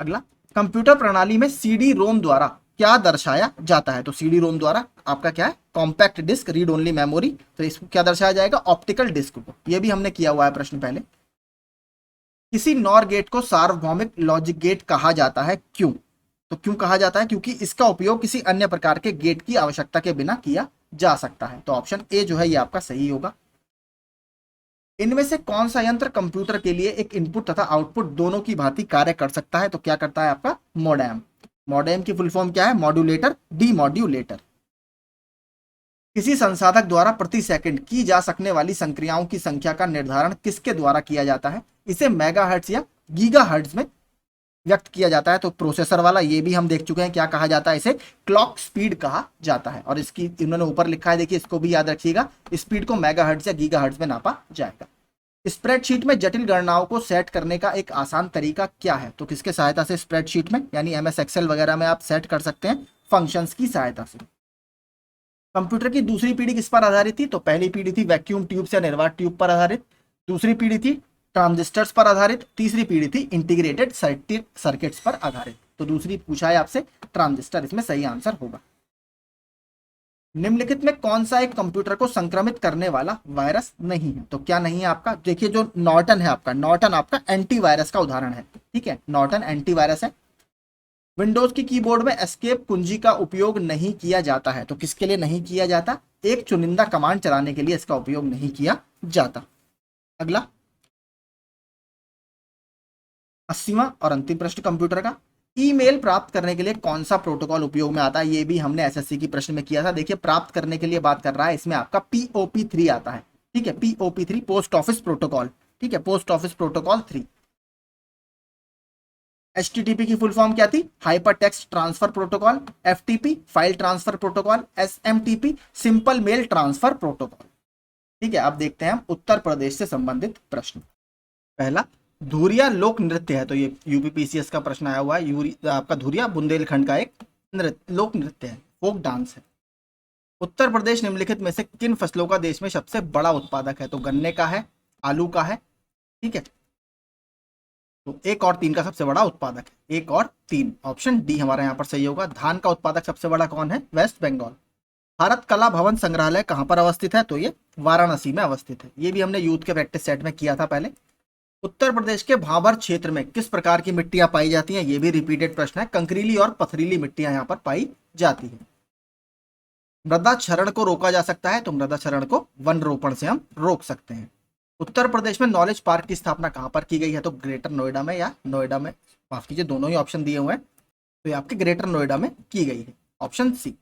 अगला, कंप्यूटर प्रणाली में सीडी रोम द्वारा क्या दर्शाया जाता है? तो सीडी रोम द्वारा आपका क्या है? Compact disc read only memory. तो इसको क्या दर्शाया जाएगा? ऑप्टिकल डिस्क को। यह भी हमने किया हुआ है प्रश्न पहले। किसी नॉर गेट को सार्वभौमिक लॉजिक गेट कहा जाता है, क्यों? तो क्यों कहा जाता है? क्योंकि इसका उपयोग किसी अन्य प्रकार के गेट की आवश्यकता के बिना किया जा सकता है। तो ऑप्शन ए जो है ये आपका सही होगा। इनमें से कौन सा यंत्र कंप्यूटर के लिए एक इनपुट तथा आउटपुट दोनों की भांति कार्य कर सकता है? तो क्या करता है आपका? मोडेम। मोडेम की फुल फॉर्म क्या है? Modulator, demodulator. किसी संसाधक द्वारा प्रति सेकंड की जा सकने वाली संक्रियाओं की संख्या का निर्धारण किसके द्वारा किया जाता है? इसे मेगाहर्ट्ज या गीगाहर्ट्ज में व्यक्त किया जाता है। तो प्रोसेसर वाला ये भी हम देख चुके हैं, क्या कहा जाता है? इसे क्लॉक स्पीड कहा जाता है। और इसकी इन्होंने ऊपर लिखा है, देखिए, इसको भी याद रखिएगा, स्पीड को मेगाहर्ट्ज या गीगाहर्ट्ज में नापा जाएगा। स्प्रेडशीट में जटिल गणनाओं को सेट करने का एक आसान तरीका क्या है? तो किसके सहायता से स्प्रेडशीट में, यानी एमएस एक्सेल वगैरह में आप सेट कर सकते हैं? फंक्शंस की सहायता से। कंप्यूटर की दूसरी पीढ़ी किस पर आधारित थी? तो पहली पीढ़ी थी वैक्यूम ट्यूब्स या निर्वात ट्यूब पर आधारित, दूसरी पीढ़ी थी ट्रांजिस्टर्स पर आधारित, तीसरी पीढ़ी थी इंटीग्रेटेड सर्किट्स पर आधारित। तो दूसरी पूछा है आपसे ट्रांजिस्टर, इसमें सही आंसर होगा। निम्नलिखित में कौन सा एक कंप्यूटर को संक्रमित करने वाला वायरस नहीं है? तो क्या नहीं है आपका? देखिए जो नॉर्टन है आपका, नॉर्टन आपका एंटीवायरस का उदाहरण है, ठीक है, नॉर्टन एंटीवायरस है। विंडोज की कीबोर्ड में एस्केप कुंजी का उपयोग नहीं किया जाता है, तो किसके लिए नहीं किया जाता? एक चुनिंदा कमांड चलाने के लिए इसका उपयोग नहीं किया जाता। अगला 80वां और अंतिम प्रश्न कंप्यूटर का, ईमेल प्राप्त करने के लिए कौन सा प्रोटोकॉल उपयोग में आता है? ये भी हमने एसएससी की प्रश्न में किया था। देखिए प्राप्त करने के लिए बात कर रहा है, इसमें आपका POP3 आता है, ठीक है, POP3 पोस्ट ऑफिस प्रोटोकॉल, ठीक है, पोस्ट ऑफिस प्रोटोकॉल 3। HTTP की फुल फॉर्म क्या थी? Hyper text transfer protocol. FTP file transfer protocol. SMTP simple mail transfer protocol. ठीक है, अब देखते हैं हम उत्तर प्रदेश से संबंधित प्रश्न। पहला, धुरिया लोक नृत्य है, तो ये यूपीपीसीएस का प्रश्न आया हुआ है। आपका धुरिया बुंदेलखंड का एक लोक नृत्य है, फोक डांस है। उत्तर प्रदेश निम्नलिखित में से किन फसलों का देश में सबसे बड़ा उत्पादक है? तो गन्ने का है, आलू का है, ठीक है, तो 1 और 3 का सबसे बड़ा उत्पादक है, 1 और 3, ऑप्शन डी हमारा यहाँ पर सही होगा। धान का उत्पादक सबसे बड़ा कौन है? वेस्ट बंगाल। भारत कला भवन संग्रहालय कहाँ पर अवस्थित है? तो ये वाराणसी में अवस्थित है। ये भी हमने यूथ के प्रैक्टिस सेट में किया था पहले। उत्तर प्रदेश के भाबर क्षेत्र में किस प्रकार की मिट्टियां पाई जाती हैं? ये भी रिपीटेड प्रश्न है। कंकरीली और पथरीली मिट्टियां यहाँ पर पाई जाती है। मृदा क्षरण को रोका जा सकता है, तो मृदा क्षरण को वन रोपण से हम रोक सकते हैं। उत्तर प्रदेश में नॉलेज पार्क की स्थापना कहां पर की गई है? तो ग्रेटर नोएडा में या नोएडा में, माफ कीजिए दोनों ही ऑप्शन दिए हुए हैं, तो ये आपके ग्रेटर नोएडा में की गई है, ऑप्शन सी।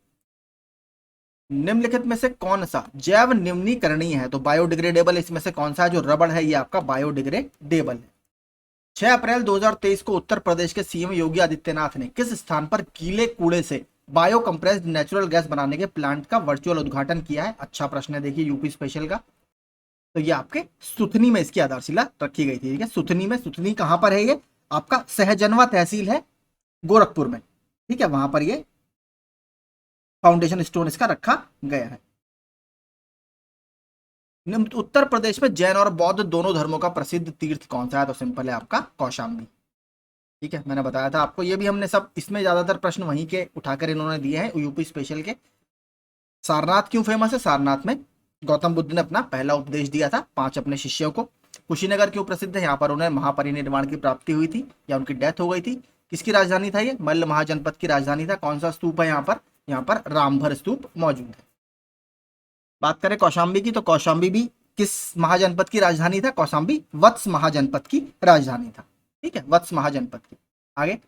निम्नलिखित में से कौन सा जैव निम्नीकरणीय है? तो बायोडिग्रेडेबल इसमें से कौन सा है? जो रबड़ है ये आपका बायोडिग्रेडेबल है। 6 अप्रैल 2023 को उत्तर प्रदेश के सीएम योगी आदित्यनाथ ने किस स्थान पर गीले कूड़े से बायो कंप्रेस्ड नेचुरल गैस बनाने के प्लांट का वर्चुअल उद्घाटन किया है? अच्छा प्रश्न है, देखिए यूपी स्पेशल का। तो ये आपके सुथनी में इसकी आधारशिला रखी गई थी, ठीक है, सुथनी में। सुथनी कहां पर है? ये आपका सहजनवा तहसील है, गोरखपुर में, ठीक है, वहां पर ये फाउंडेशन स्टोन इसका रखा गया है। उत्तर प्रदेश में जैन और बौद्ध दोनों धर्मों का प्रसिद्ध तीर्थ कौन सा है? तो सिंपल है आपका कौशाम्बी, ठीक है, मैंने बताया था आपको। ये भी हमने सब, इसमें ज्यादातर प्रश्न वहीं के उठाकर इन्होंने दिए हैं यूपी स्पेशल के। सारनाथ क्यों फेमस है? सारनाथ में गौतम बुद्ध ने अपना पहला उपदेश दिया था 5 अपने शिष्यों को। कुशीनगर क्यों प्रसिद्ध है? यहाँ पर उन्हें महापरिनिर्वाण की प्राप्ति हुई थी या उनकी डेथ हो गई थी। किसकी राजधानी था? ये मल्ल महाजनपद की राजधानी था। कौन सा स्तूप है यहाँ पर? यहाँ पर रामभर स्तूप मौजूद है। बात करें कौशाम्बी की, तो कौशाम्बी भी किस महाजनपद की राजधानी था? कौशाम्बी वत्स महाजनपद की राजधानी था, ठीक है, वत्स महाजनपद की। आगे,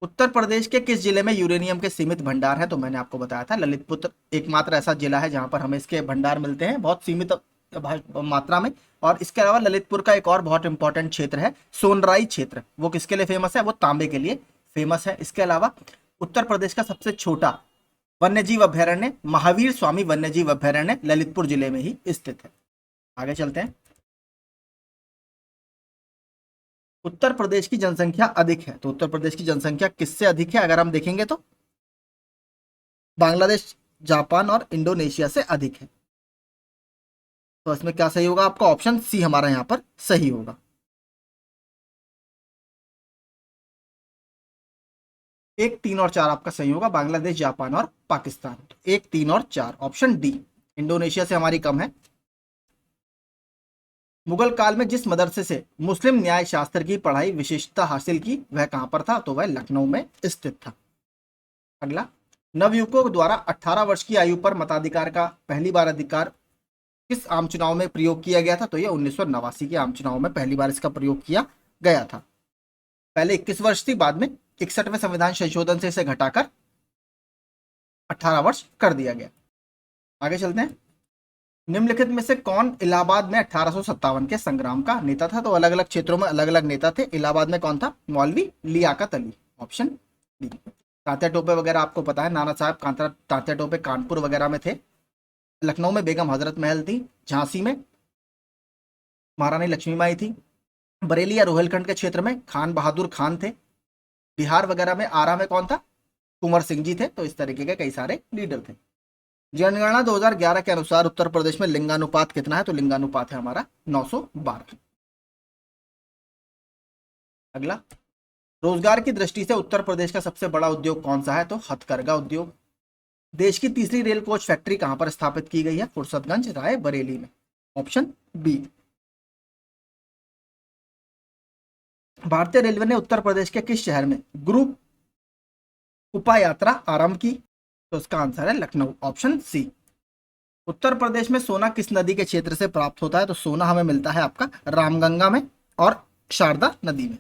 उत्तर प्रदेश के किस जिले में यूरेनियम के सीमित भंडार है? तो मैंने आपको बताया था ललितपुर एकमात्र ऐसा जिला है जहां पर हमें इसके भंडार मिलते हैं, बहुत सीमित मात्रा में। और इसके अलावा ललितपुर का एक और बहुत इंपॉर्टेंट क्षेत्र है सोनराई क्षेत्र, वो किसके लिए फेमस है? वो तांबे के लिए फेमस है। इसके अलावा उत्तर प्रदेश का सबसे छोटा वन्यजीव अभ्यारण्य महावीर स्वामी वन्यजीव अभ्यारण्य ललितपुर जिले में ही स्थित है। आगे चलते हैं। उत्तर प्रदेश की जनसंख्या अधिक है, तो उत्तर प्रदेश की जनसंख्या किससे अधिक है? अगर हम देखेंगे तो बांग्लादेश, जापान और इंडोनेशिया से अधिक है। तो इसमें क्या सही होगा? आपका ऑप्शन सी हमारा यहां पर सही होगा। 1, 3 और 4 आपका सही होगा, बांग्लादेश, जापान और पाकिस्तान। तो 1, 3 और 4, ऑप्शन डी। इंडोनेशिया से हमारी कम है। मुगल काल में जिस मदरसे से मुस्लिम न्याय शास्त्र की पढ़ाई विशेषता हासिल की, वह कहां पर था? तो वह लखनऊ में स्थित था। अगला, नवयुवकों द्वारा 18 वर्ष की आयु पर मताधिकार का पहली बार अधिकार किस आम चुनाव में प्रयोग किया गया था? तो यह 1989 के आम चुनाव में पहली बार इसका प्रयोग किया गया था। पहले 21 वर्ष थी, बाद में 61वें संविधान संशोधन से इसे घटाकर 18 वर्ष कर दिया गया। आगे चलते हैं। निम्नलिखित में से कौन इलाहाबाद में 1857 के संग्राम का नेता था? तो अलग अलग क्षेत्रों में अलग अलग नेता थे। इलाहाबाद में कौन था? मौलवी लियाकत अली, ऑप्शन डी। तात्या टोपे वगैरह आपको पता है, नाना साहब तात्या टोपे कानपुर वगैरह में थे। लखनऊ में बेगम हजरत महल थी। झांसी में महारानी लक्ष्मीबाई थी। बरेली या रोहिलखंड के क्षेत्र में खान बहादुर खान थे। बिहार वगैरह में आरा में कौन था, कुंवर सिंह जी थे। तो इस तरीके के कई सारे लीडर थे। जनगणना 2011 के अनुसार उत्तर प्रदेश में लिंगानुपात कितना है, तो लिंगानुपात है हमारा 912। अगला, रोजगार की दृष्टि से उत्तर प्रदेश का सबसे बड़ा उद्योग कौन सा है, तो हथकरघा उद्योग। देश की तीसरी रेल कोच फैक्ट्री कहां पर स्थापित की गई है, फुर्सतगंज राय बरेली में, ऑप्शन बी। भारतीय रेलवे ने उत्तर प्रदेश के किस शहर में ग्रुप उपा यात्रा आरंभ की, तो इसका आंसर है लखनऊ, ऑप्शन सी। उत्तर प्रदेश में सोना किस नदी के क्षेत्र से प्राप्त होता है, तो सोना हमें मिलता है आपका रामगंगा में और शारदा नदी में,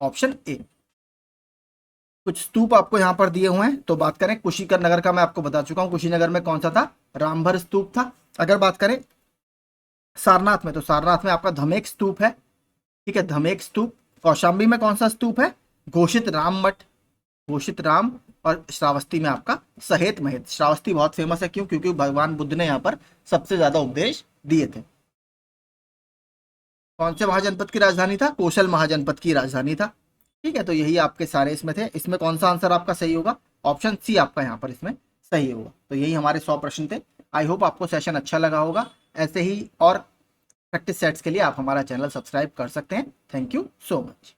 ऑप्शन ए। कुछ स्तूप आपको यहां पर दिए हुए हैं, तो बात करें कुशीनगर नगर का, मैं आपको बता चुका हूं कुशीनगर में कौन सा था, रामभर स्तूप था। अगर बात करें सारनाथ में, तो सारनाथ में आपका धमेक स्तूप है, ठीक है, धमेक स्तूप। कौशाम्बी में कौन सा स्तूप है, घोषित राम मठ, घोषित राम। और श्रावस्ती में आपका सहेत महेत। श्रावस्ती बहुत फेमस है, क्यों, क्योंकि भगवान बुद्ध ने यहाँ पर सबसे ज्यादा उपदेश दिए थे। कौन से महाजनपद की राजधानी था, कौशल महाजनपद की राजधानी था, ठीक है। तो यही आपके सारे इसमें थे। इसमें कौन सा आंसर आपका सही होगा, ऑप्शन सी आपका यहाँ पर इसमें सही होगा। तो यही हमारे 100 प्रश्न थे। आई होप आपको सेशन अच्छा लगा होगा। ऐसे ही और प्रैक्टिस सेट्स के लिए आप हमारा चैनल सब्सक्राइब कर सकते हैं। Thank you so much.